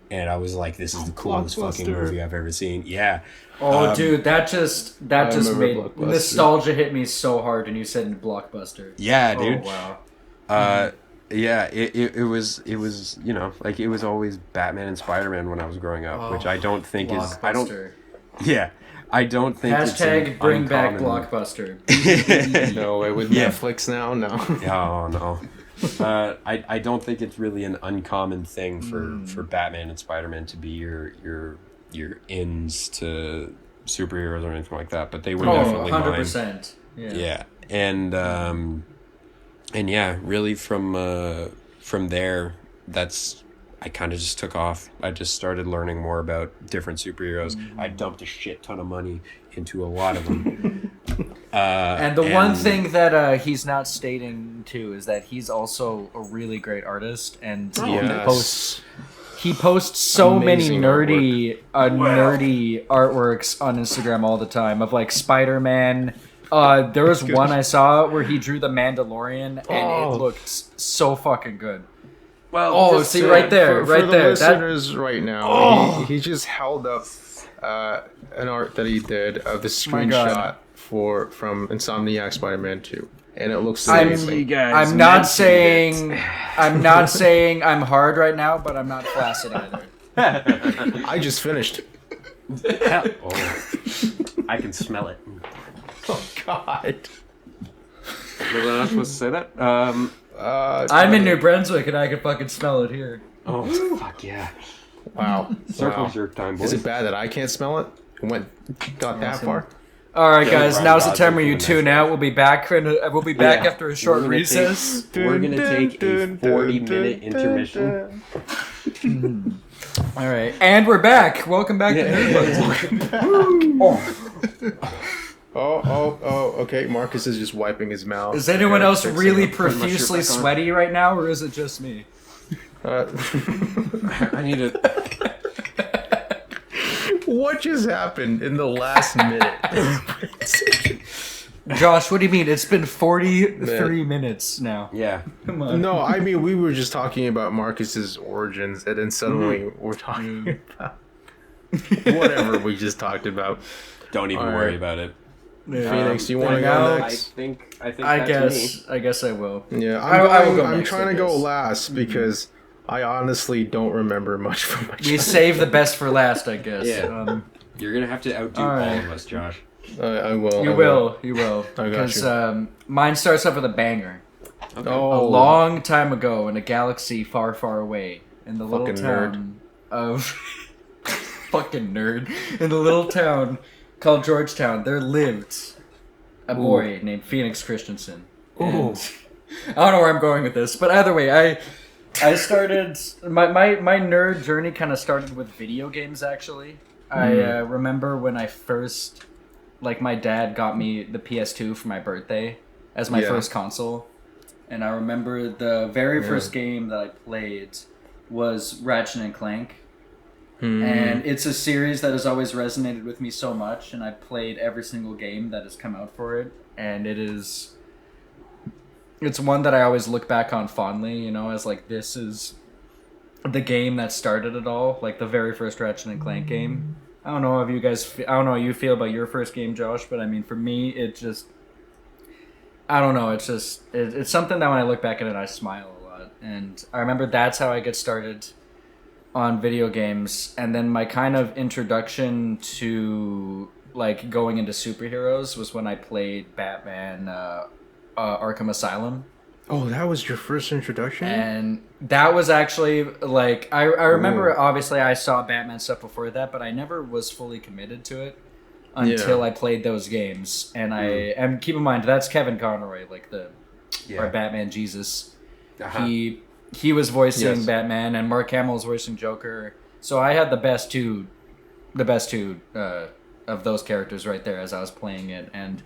And I was like, this is the coolest fucking movie I've ever seen. Yeah. Oh, dude, that just made nostalgia hit me so hard when you said Blockbuster. Yeah, dude. Oh, wow. Yeah, it was, you know, like, it was always Batman and Spider-Man when I was growing up, which I don't think is... I don't think Hashtag bring back Blockbuster. No way, with Netflix now? No. Oh, no. I don't think it's really an uncommon thing for Batman and Spider-Man to be your ins to superheroes or anything like that, but they were definitely 100%. mine. Yeah. And yeah, really from there, I kind of just took off. I just started learning more about different superheroes. I dumped a shit ton of money into a lot of them. And one thing that he's not stating too is that he's also a really great artist, and he posts so many nerdy artworks on Instagram all the time of like Spider-Man. There was one I saw where he drew the Mandalorian, and it looked so fucking good. Well, see right there, for the listeners right now, he just held up an art that he did of the screenshot from Insomniac Spider-Man 2, and it looks amazing. I'm not saying I'm hard right now, but I'm not flaccid either. I just finished. I can smell it. Oh God! Was I not supposed to say that? I'm in New Brunswick and I can fucking smell it here. Oh fuck yeah! Wow. Circle jerk time, boys. Is it bad that I can't smell it? Got that far? All right, guys. Now's the time where you tune out. We'll be back. We'll be back after a short recess. We're gonna take a 40-minute intermission. All right, and we're back. Welcome back to Nerd Buds. Oh, okay. Marcus is just wiping his mouth. Is anyone else really profusely sweaty right now, or is it just me? I need to... What just happened in the last minute? Josh, what do you mean? It's been 43 minutes now. Yeah. Come on. No, I mean, we were just talking about Marcus's origins, and then suddenly we're talking about whatever we just talked about. Don't even worry about it. Yeah. Phoenix, you want to go next? I guess I will. Yeah, I'm trying to go last because I honestly don't remember much from my childhood. You save the best for last, I guess. Yeah. You're gonna have to outdo all of us, Josh. I will. You will. I got you. Mine starts off with a banger. Okay. A long time ago in a galaxy far, far away, in the little town of fucking nerd, in the little town called Georgetown, there lived a boy named Phoenix Christensen. I don't know where I'm going with this, but either way, I started my nerd journey kind of started with video games. Actually, I remember when I first, like, my dad got me the PS2 for my birthday as my first console, and I remember the very first game that I played was Ratchet and Clank. And it's a series that has always resonated with me so much, and I've played every single game that has come out for it, and it's one that I always look back on fondly, you know, as like, this is the game that started it all, like the very first Ratchet and Clank game. I don't know how you feel about your first game, Josh, but I mean, for me, it's something that when I look back at it, I smile a lot, and I remember that's how I get started on video games, and then my kind of introduction to like going into superheroes was when I played Batman Arkham Asylum. Oh, that was your first introduction? And that was actually like I remember obviously I saw Batman stuff before that, but I never was fully committed to it until I played those games. And keep in mind that's Kevin Conroy, like our Batman Jesus. He was voicing Batman, and Mark Hamill was voicing Joker. So I had the best two of those characters right there as I was playing it. And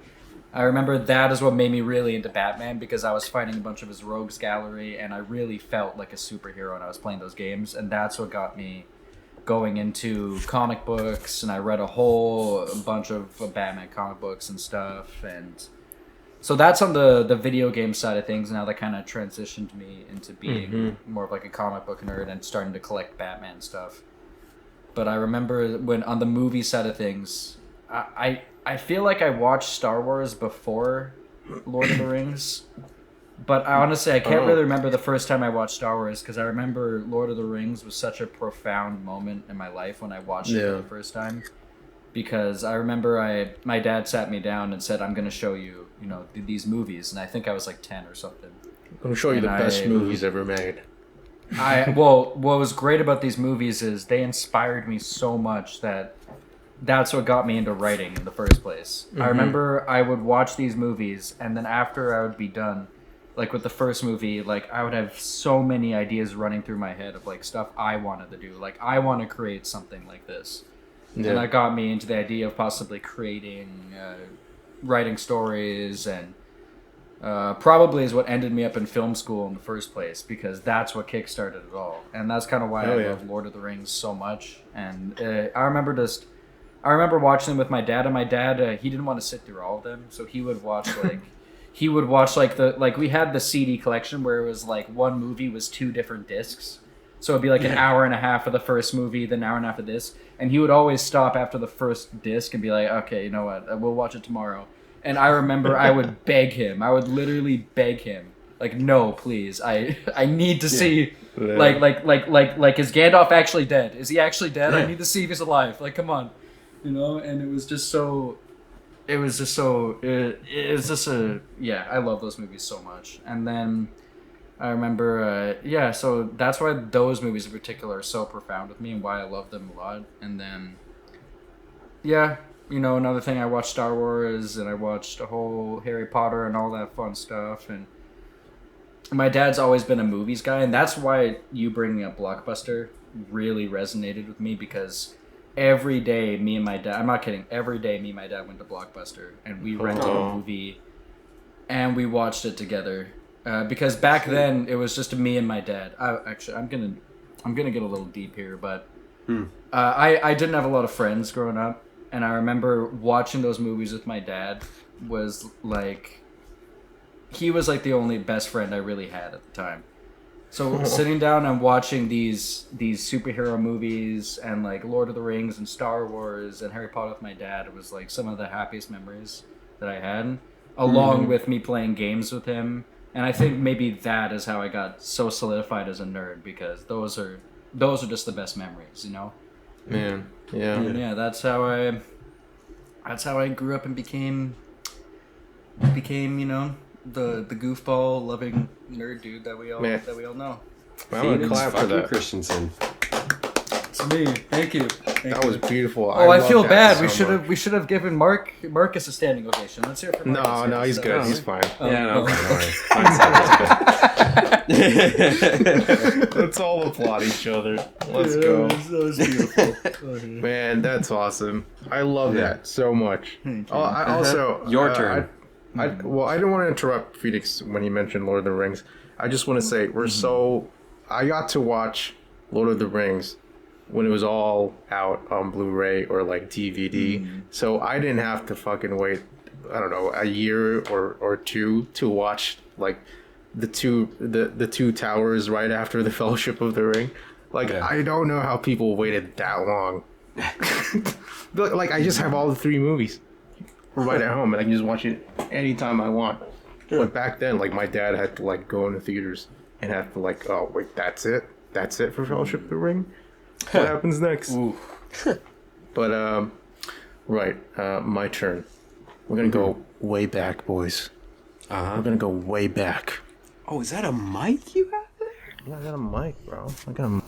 I remember that is what made me really into Batman, because I was fighting a bunch of his rogues gallery, and I really felt like a superhero when I was playing those games. And that's what got me going into comic books, and I read a whole bunch of Batman comic books and stuff. And so that's on the video game side of things. Now that kind of transitioned me into being more of like a comic book nerd and starting to collect Batman stuff. But I remember when on the movie side of things, I feel like I watched Star Wars before Lord of the Rings. But honestly, I can't really remember the first time I watched Star Wars, because I remember Lord of the Rings was such a profound moment in my life when I watched it for the first time. Because I remember my dad sat me down and said, I'm going to show you, these movies. And I think I was like 10 or something. I'm going to show you the best movies ever made. What was great about these movies is they inspired me so much that's what got me into writing in the first place. I remember I would watch these movies, and then after I would be done, like with the first movie, like I would have so many ideas running through my head of like stuff I wanted to do. Like, I want to create something like this. Yeah. And that got me into the idea of possibly creating, writing stories, and probably is what ended me up in film school in the first place, because that's what kickstarted it all. And that's kind of why I love Lord of the Rings so much. And I remember watching them with my dad, and my dad, he didn't want to sit through all of them, so he would watch we had the CD collection where it was like one movie was 2 different discs. So it'd be like an hour and a half of the first movie, then an hour and a half of this. And he would always stop after the first disc and be like, okay, you know what, we'll watch it tomorrow. And I remember I would beg him. I would literally beg him. Like, no, please. I need to see, like, is Gandalf actually dead? Is he actually dead? I need to see if he's alive. Like, come on. And it was just I love those movies so much. And then I remember, so that's why those movies in particular are so profound with me and why I love them a lot. And then, another thing, I watched Star Wars, and I watched a whole Harry Potter and all that fun stuff. And my dad's always been a movies guy, and that's why you bringing up Blockbuster really resonated with me, because every day me and my dad, I'm not kidding, every day me and my dad went to Blockbuster, and we rented a movie, and we watched it together. Because back then it was just me and my dad. I'm gonna get a little deep here, but I didn't have a lot of friends growing up, and I remember watching those movies with my dad was like, he was like the only best friend I really had at the time. So sitting down and watching these superhero movies and like Lord of the Rings and Star Wars and Harry Potter with my dad was like some of the happiest memories that I had, along with me playing games with him. And I think maybe that is how I got so solidified as a nerd, because those are just the best memories, you know. Man, yeah, and yeah. That's how I grew up and became you know, the goofball loving nerd dude that we all know. Well, I'm gonna clap for that. Christensen. It's me. Thank you. That was beautiful. I feel bad. We should have given Marcus a standing ovation. Let's hear it from Marcus. No, he's good. He's fine. Let's all applaud each other. Let's go. That was beautiful. Man, that's awesome. I love that so much. I also your turn. I didn't want to interrupt Phoenix when he mentioned Lord of the Rings. I just want to say I got to watch Lord of the Rings when it was all out on Blu-ray or like DVD. So I didn't have to fucking wait, I don't know, a year or two to watch like the two towers right after the Fellowship of the Ring. Like, I don't know how people waited that long. Like, I just have all the 3 movies right at home and I can just watch it anytime I want. But back then, like, my dad had to like go into theaters and have to like, oh wait, that's it for Fellowship of the Ring. What happens next? But my turn. We're gonna go way back, boys. We're gonna go way back. Oh, is that a mic you have there? Yeah, I got a mic, bro. I got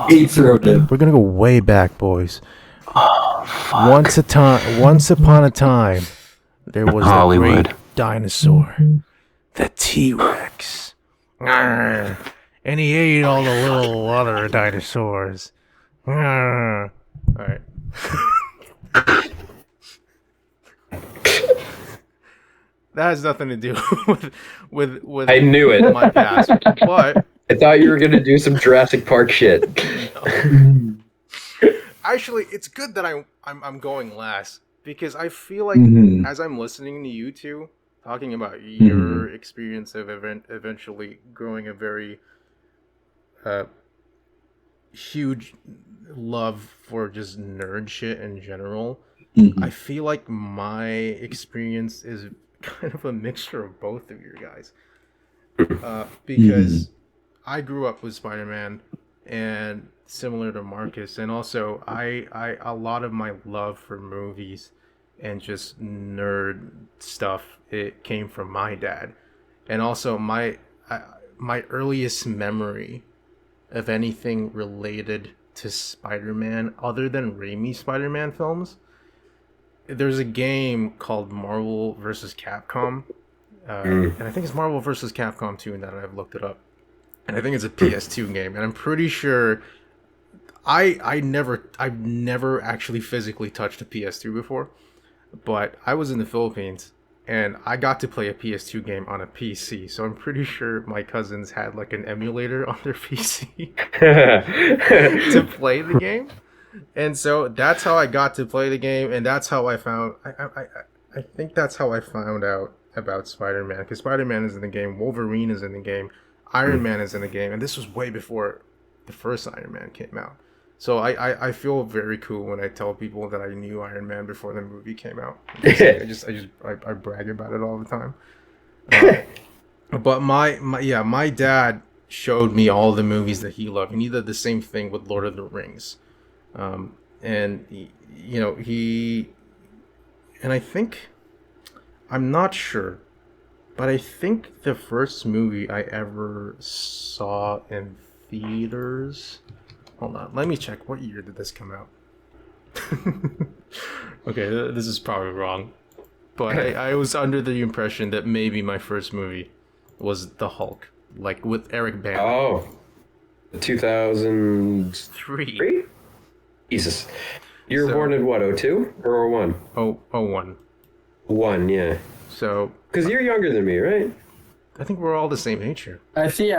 a. He thrown it. We're gonna go way back, boys. Once upon a time, there was a great dinosaur, the T-Rex. And he ate all the little other dinosaurs. Alright. That has nothing to do with I knew it. My past. But I thought you were gonna do some Jurassic Park shit. Actually, it's good that I'm going last, because I feel like as I'm listening to you two talking about your experience of eventually growing a very huge love for just nerd shit in general, I feel like my experience is kind of a mixture of both of your guys. Because I grew up with Spider-Man, and similar to Marcus, and also I a lot of my love for movies and just nerd stuff, it came from my dad. And also my earliest memory of anything related to Spider-Man other than Raimi Spider-Man films, there's a game called Marvel vs. Capcom, and I think it's Marvel vs. Capcom 2, and that I've looked it up, and I think it's a PS2 game, and I'm pretty sure I've never actually physically touched a PS2 before, but I was in the Philippines and I got to play a PS2 game on a PC, so I'm pretty sure my cousins had like an emulator on their PC to play the game. And so that's how I got to play the game, and that's how I think that's how I found out about Spider-Man, because Spider-Man is in the game, Wolverine is in the game, Iron Man is in the game, and this was way before the first Iron Man came out. So I feel very cool when I tell people that I knew Iron Man before the movie came out. I brag about it all the time. But my dad showed me all the movies that he loved, and he did the same thing with Lord of the Rings. And I think, I'm not sure, but I think the first movie I ever saw in theaters. Hold on, let me check. What year did this come out? Okay, this is probably wrong. But I was under the impression that maybe my first movie was The Hulk, like with Eric Bana. Oh, 2003? Jesus. You were born in what, 02 or 01? 01. 1, yeah. So... Because you're younger than me, right? I think we're all the same age here. I think.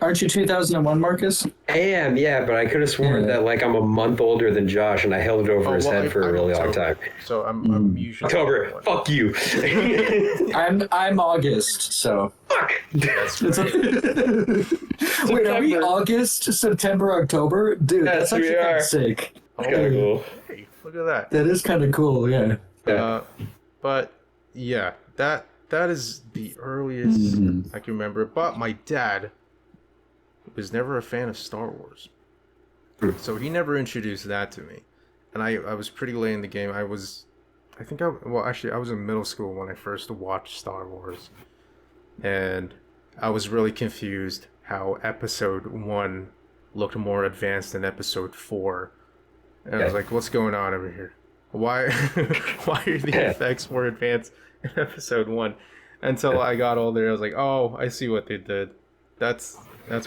Aren't you 2001, Marcus? I am, yeah, but I could have sworn that like I'm a month older than Josh, and I held it over his head for a really long time. So I'm usually October. Fuck you. I'm August. So. Fuck. That's right. Wait, are we August, September, October? Dude, Yes, that's actually we kind are. of sick. That's kind of cool. Hey, look at that. That is kind of cool. Yeah. But yeah, that is the earliest I can remember. But my dad was never a fan of Star Wars, so he never introduced that to me. And I was pretty late in the game. I was in middle school when I first watched Star Wars, and I was really confused how Episode 1 looked more advanced than Episode 4. And I was like, what's going on over here? Why are the effects more advanced in Episode 1? Until I got older, I was like, oh, I see what they did. That's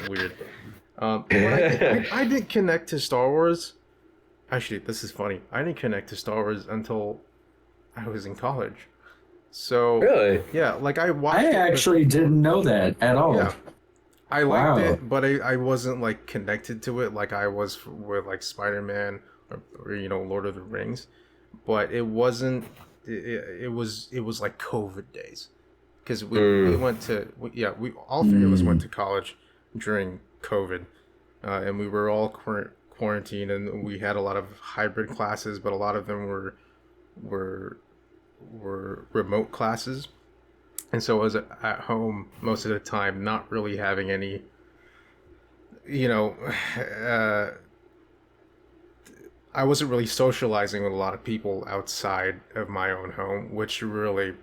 weird. I didn't connect to Star Wars. Actually, this is funny. I didn't connect to Star Wars until I was in college. So Really? Yeah, like I watched. I actually didn't know that at all. Yeah, I liked it, but I wasn't like connected to it like I was with like Spider-Man or Lord of the Rings. But it wasn't. It was like COVID days, because we went to all three of us went to college during COVID, and we were all quarantined, and we had a lot of hybrid classes, but a lot of them were remote classes, and so I was at home most of the time, not really having any, I wasn't really socializing with a lot of people outside of my own home, which really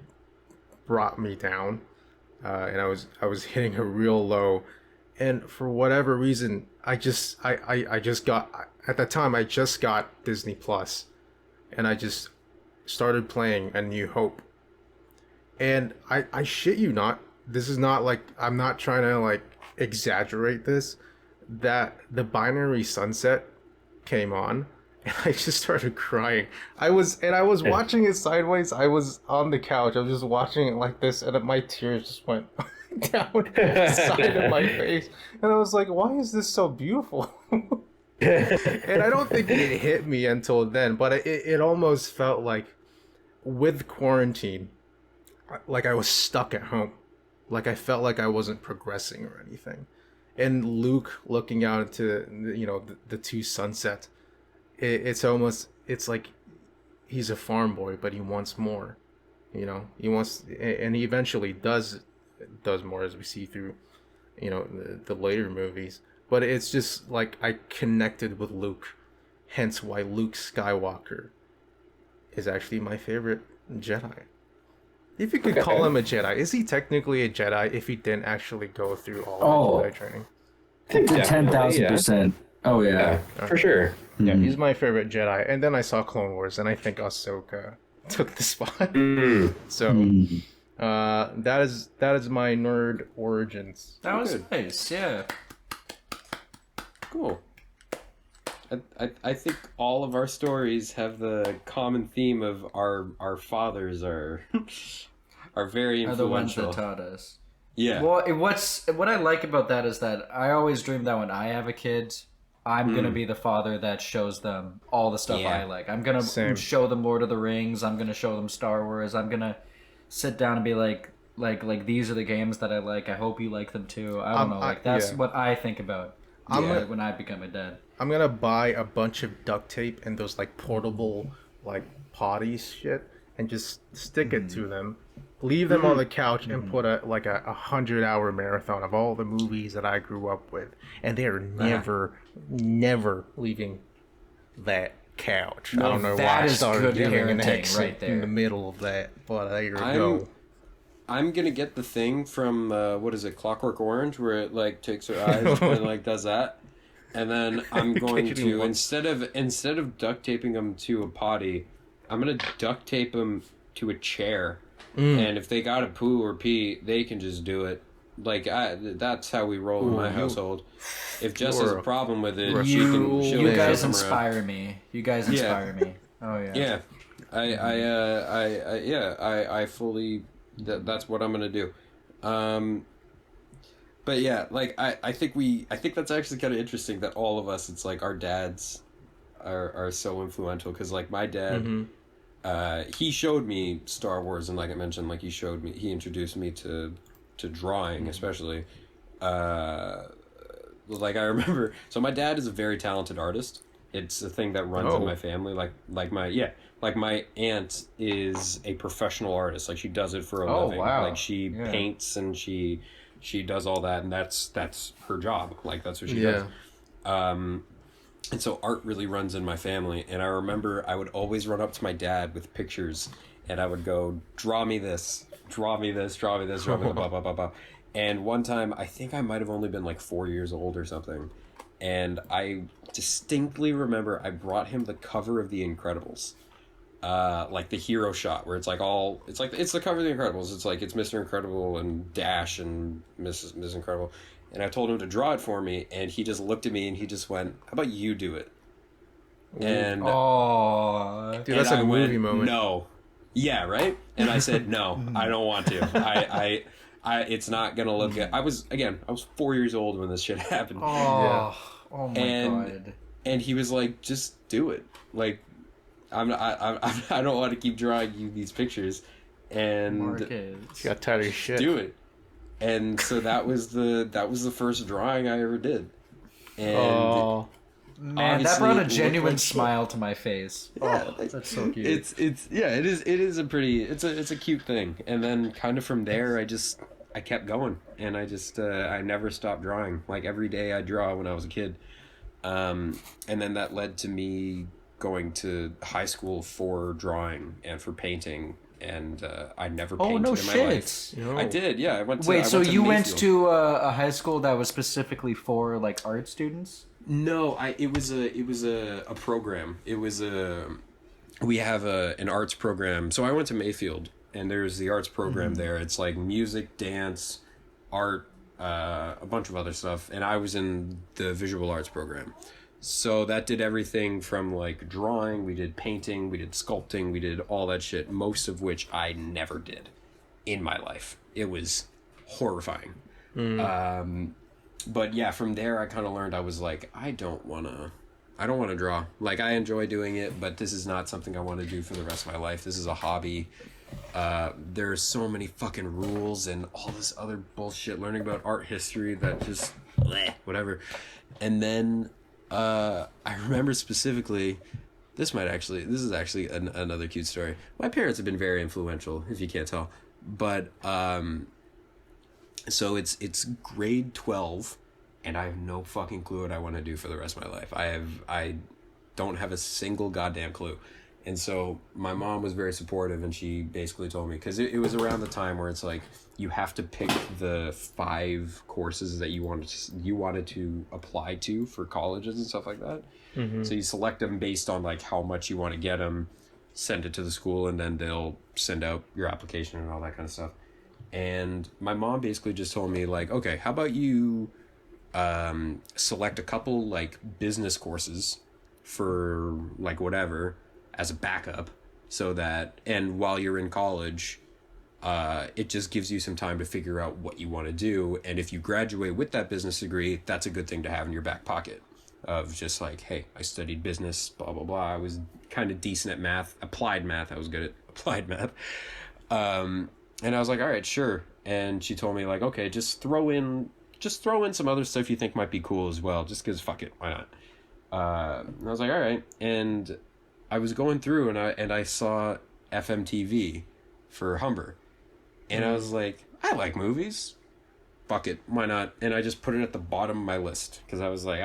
brought me down, and I was hitting a real low, and for whatever reason, I just got, at the time I just got Disney Plus, and I just started playing A New Hope, and I shit you not, this is not like, I'm not trying to like exaggerate this, that the Binary Sunset came on, and I just started crying. I was watching it sideways. I was on the couch. I was just watching it like this, and my tears just went down the side of my face. And I was like, why is this so beautiful? And I don't think it hit me until then, but it almost felt like, with quarantine, like I was stuck at home. Like I felt like I wasn't progressing or anything. And Luke looking out into the two sunsets. It's like he's a farm boy, but he wants more. He wants, and he eventually does more, as we see through the later movies. But it's just like I connected with Luke, hence why Luke Skywalker is actually my favorite Jedi. If you could call him a Jedi, is he technically a Jedi if he didn't actually go through all the Jedi training? I think 10,000%. Oh yeah, for sure. Yeah, he's my favorite Jedi. And then I saw Clone Wars, and I think Ahsoka took the spot. So that is my nerd origins. That was nice. Yeah. Cool. I think all of our stories have the common theme of our fathers are very influential. Are the ones that taught us. Yeah. Well, what I like about that is that I always dream that when I have a kid, I'm gonna be the father that shows them all the stuff I like. I'm gonna show them Lord of the Rings. I'm gonna show them Star Wars. I'm gonna sit down and be like these are the games that I like. I hope you like them too. I don't know. That's what I think about when I become a dad. I'm gonna buy a bunch of duct tape and those like portable like potties shit, and just stick it to them. Leave them on the couch and put a 100-hour marathon of all the movies that I grew up with, and they are never leaving that couch. No, I don't know why I started giving an exit in the middle of that, but there you go. I'm gonna get the thing from what is it, Clockwork Orange, where it like takes her eyes and like does that, and then I'm going to instead of duct taping them to a potty, I'm gonna duct tape them to a chair. And if they gotta poo or pee, they can just do it. Like that's how we roll in my household. If Jess has a problem with it, she'll you guys inspire me. You guys inspire me. Oh yeah. Yeah, I fully. That's what I'm gonna do. But yeah, like I think that's actually kind of interesting that all of us, it's like our dads are so influential, because like my dad, he showed me Star Wars, and like I mentioned, like he introduced me to drawing, especially. Like I remember, so my dad is a very talented artist. It's a thing that runs in my family. Like my aunt is a professional artist. Like she does it for a living. Wow. Like she paints and she does all that, and that's her job. Like that's what she does. And so art really runs in my family. And I remember I would always run up to my dad with pictures, and I would go, draw me this, draw me this, draw me this, draw me this, blah, blah, blah, blah. And one time, I think I might have only been like 4 years old or something. And I distinctly remember I brought him the cover of The Incredibles. Like the hero shot where it's the cover of The Incredibles. It's like, it's Mr. Incredible and Dash and Mrs. Incredible. And I told him to draw it for me, and he just looked at me and he just went, "How about you do it?" And dude, that's a movie moment. No, yeah, right. And I said, "No, I don't want to. I it's not gonna look good." I was 4 years old when this shit happened. Oh my god! And he was like, "Just do it. Like, I don't want to keep drawing you these pictures." And Marcus, you got tired of your shit. Do it. And so that was the first drawing I ever did. And man, that brought a genuine smile to my face. Yeah, that's so cute. It is a pretty, it's a cute thing. And then kind of from there, I kept going, and I never stopped drawing. Like every day I draw when I was a kid. And then that led to me going to high school for drawing and for painting. And I never painted in my life. No. I did, yeah. I went to. Wait, so you went to a high school that was specifically for like art students? No, it was a program. We have an arts program. So I went to Mayfield, and there's the arts program there. It's like music, dance, art, a bunch of other stuff. And I was in the visual arts program. So that did everything from like drawing, we did painting, we did sculpting, we did all that shit, most of which I never did in my life. It was horrifying. But yeah, from there I kind of learned, I was like, I don't want to draw. Like I enjoy doing it, but this is not something I want to do for the rest of my life. This is a hobby. There's so many fucking rules and all this other bullshit, learning about art history that just whatever. And then I remember specifically, this is actually another cute story. My parents have been very influential, if you can't tell. But so it's grade 12, and I have no fucking clue what I want to do for the rest of my life. I don't have a single goddamn clue. And so my mom was very supportive, and she basically told me, because it was around the time where it's like you have to pick the 5 courses that you wanted to apply to for colleges and stuff like that. So you select them based on like how much you want to get them, send it to the school, and then they'll send out your application and all that kind of stuff. And my mom basically just told me like, okay, how about you select a couple like business courses for like whatever as a backup, so that, and while you're in college, it just gives you some time to figure out what you want to do. And if you graduate with that business degree, that's a good thing to have in your back pocket, of just like, hey, I studied business, blah, blah, blah. I was kind of decent at math, applied math. I was good at applied math. And I was like, all right, sure. And she told me like, okay, just throw in some other stuff you think might be cool as well, just because fuck it, why not? And I was like, all right. And I was going through, and I saw FMTV for Humber, and I was like, I like movies, fuck it, why not? And I just put it at the bottom of my list, because I was like,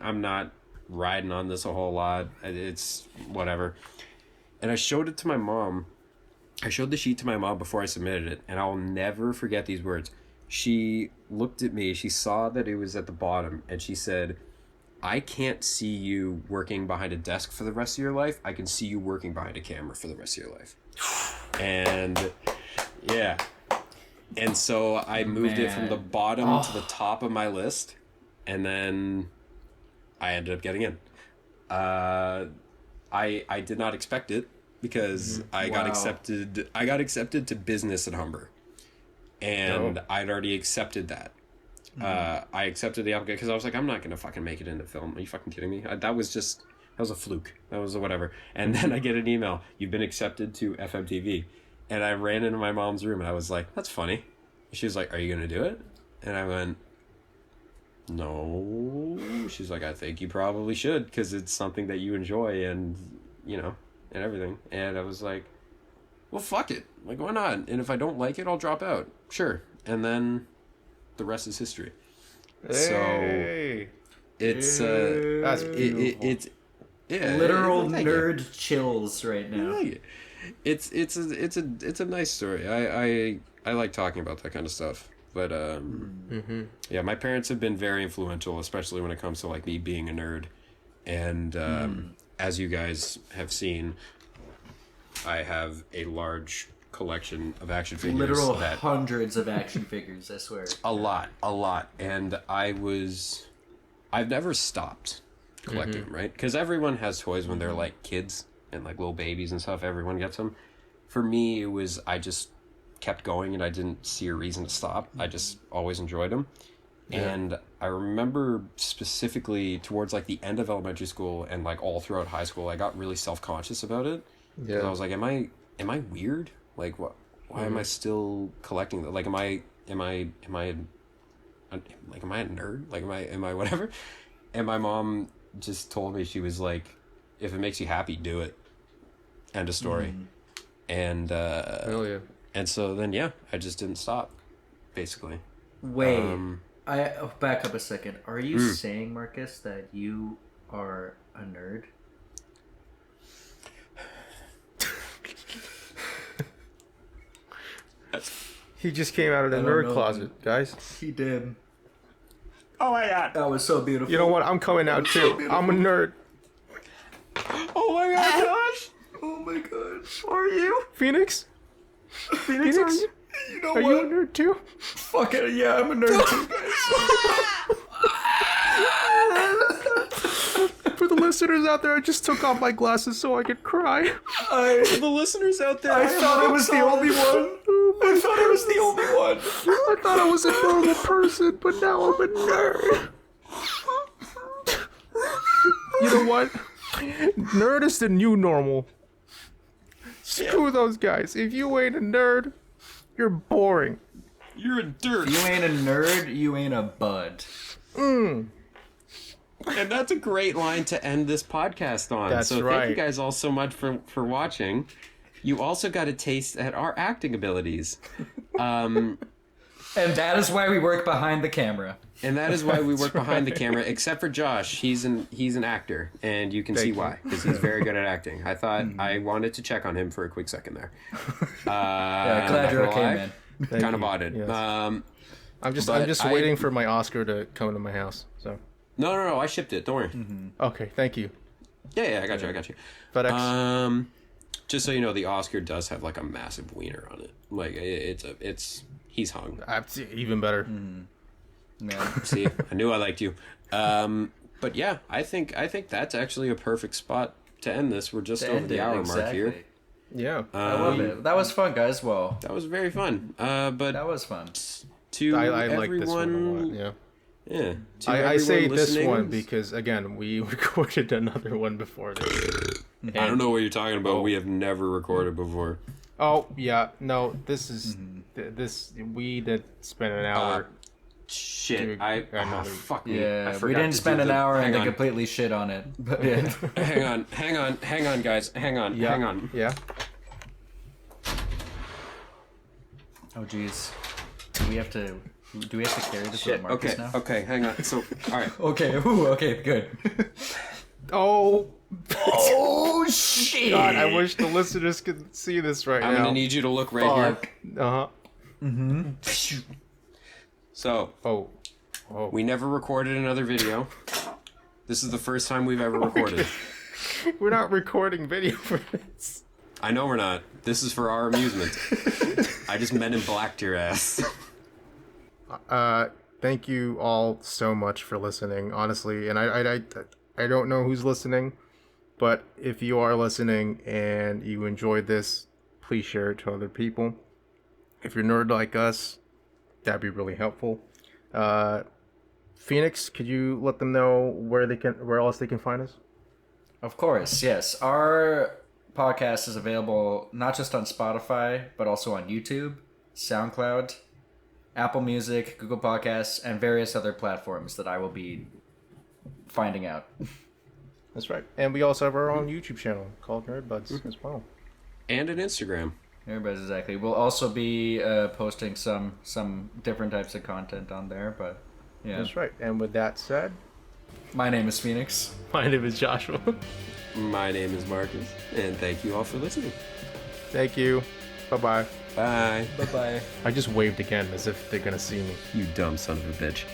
I'm not riding on this a whole lot, it's whatever. And I showed it to my mom. I showed the sheet to my mom before I submitted it, and I'll never forget these words. She looked at me, she saw that it was at the bottom, and she said, I can't see you working behind a desk for the rest of your life. I can see you working behind a camera for the rest of your life. And yeah. And so I moved it from the bottom to the top of my list, and then I ended up getting in. I did not expect it, because I got accepted to business at Humber. And I'd already accepted that. I accepted the application because I was like, I'm not gonna fucking make it into film. Are you fucking kidding me? That was a fluke. That was a whatever. And then I get an email. You've been accepted to FMTV. And I ran into my mom's room and I was like, that's funny. She was like, are you gonna do it? And I went, no. She's like, I think you probably should because it's something that you enjoy and and everything. And I was like, well, fuck it. Like, why not? And if I don't like it, I'll drop out. Sure. And then the rest is history. Hey. So it's that's beautiful. it's literal nerd chills right now. It's a nice story. I like talking about that kind of stuff. But yeah, my parents have been very influential, especially when it comes to like me being a nerd. And as you guys have seen, I have a large collection of action figures. Literal hundreds of action figures, I swear. A lot. And I've never stopped collecting them, right? Because everyone has toys when they're like kids and like little babies and stuff. Everyone gets them. For me, it was I just kept going and I didn't see a reason to stop. I just always enjoyed them. Yeah. And I remember specifically towards like the end of elementary school and like all throughout high school, I got really self-conscious about it. Yeah. I was like, am I weird? Like, what? Why am I still collecting that? Like, am I a nerd? Like, am I whatever? And my mom just told me, she was like, if it makes you happy, do it. End of story. And hell yeah. And so then I just didn't stop, basically. Wait, I back up a second. Are you saying, Marcus, that you are a nerd? He just came out of the nerd closet, guys. He did. Oh my god. That was so beautiful. You know what? I'm coming out too. So I'm a nerd. Oh my god, Josh! Oh my god. Are you? Phoenix? Phoenix? Are you? You know what? Are you a nerd too? Fuck it, yeah, I'm a nerd too, guys. For the listeners out there, I just took off my glasses so I could cry. For the listeners out there, I thought I was the only one. I thought I was the only one. I thought I was a normal person, but now I'm a nerd. You know what? Nerd is the new normal. Screw those guys. If you ain't a nerd, you're boring. You're a dirt. If you ain't a nerd, you ain't a bud. And that's a great line to end this podcast on. That's so right. Thank you guys all so much for watching. You also got a taste at our acting abilities. And that is why we work behind the camera. And that is why we work behind the camera, except for Josh. He's an actor, and you can see why, because he's very good at acting. I thought I wanted to check on him for a quick second there. Yeah, glad you're okay, man. Kind of bought it. Yes. I'm just waiting for my Oscar to come to my house. So. No, I shipped it. Don't worry. Okay, thank you. Yeah, I got you. FedEx. Just so you know, the Oscar does have like a massive wiener on it. Like he's hung. Even better. Yeah. See, I knew I liked you. But yeah, I think that's actually a perfect spot to end this. We're just over the hour mark here. Yeah, I love it. That was fun, guys. Well, that was very fun. But that was fun. To I everyone, like this one a lot. Yeah. Yeah. I say this one because again we recorded another one before this. I don't know what you're talking about. We have never recorded before. Oh yeah, no. This is this. We did spend an hour. Shit! Fuck me. Yeah, I forgot we didn't to spend do an hour and hang they on. completely shit on it. But yeah. hang on, guys. Hang on. Yeah. Oh jeez. Do we have to carry this with Marcus now? Okay, hang on. So, all right. Okay, good. Oh shit! God, I wish the listeners could see this right now. I'm gonna need you to look right here. So, we never recorded another video. This is the first time we've ever recorded. We're not recording video for this. I know we're not. This is for our amusement. I just Men in Blacked your ass. Thank you all so much for listening, honestly. And I don't know who's listening, but if you are listening and you enjoyed this, please share it to other people. If you're a nerd like us, that'd be really helpful. Phoenix, could you let them know where else they can find us? Of course, yes. Our podcast is available not just on Spotify, but also on YouTube, SoundCloud, Apple Music, Google Podcasts, and various other platforms that I will be finding out. That's right. And we also have our own YouTube channel called Nerd Buds as well. And an Instagram. Everybody's exactly. We'll also be posting some different types of content on there, but yeah. That's right. And with that said, my name is Phoenix. My name is Joshua. My name is Markus, and thank you all for listening. Thank you. Bye-bye. Bye. Bye-bye. I just waved again as if they're gonna see me. You dumb son of a bitch.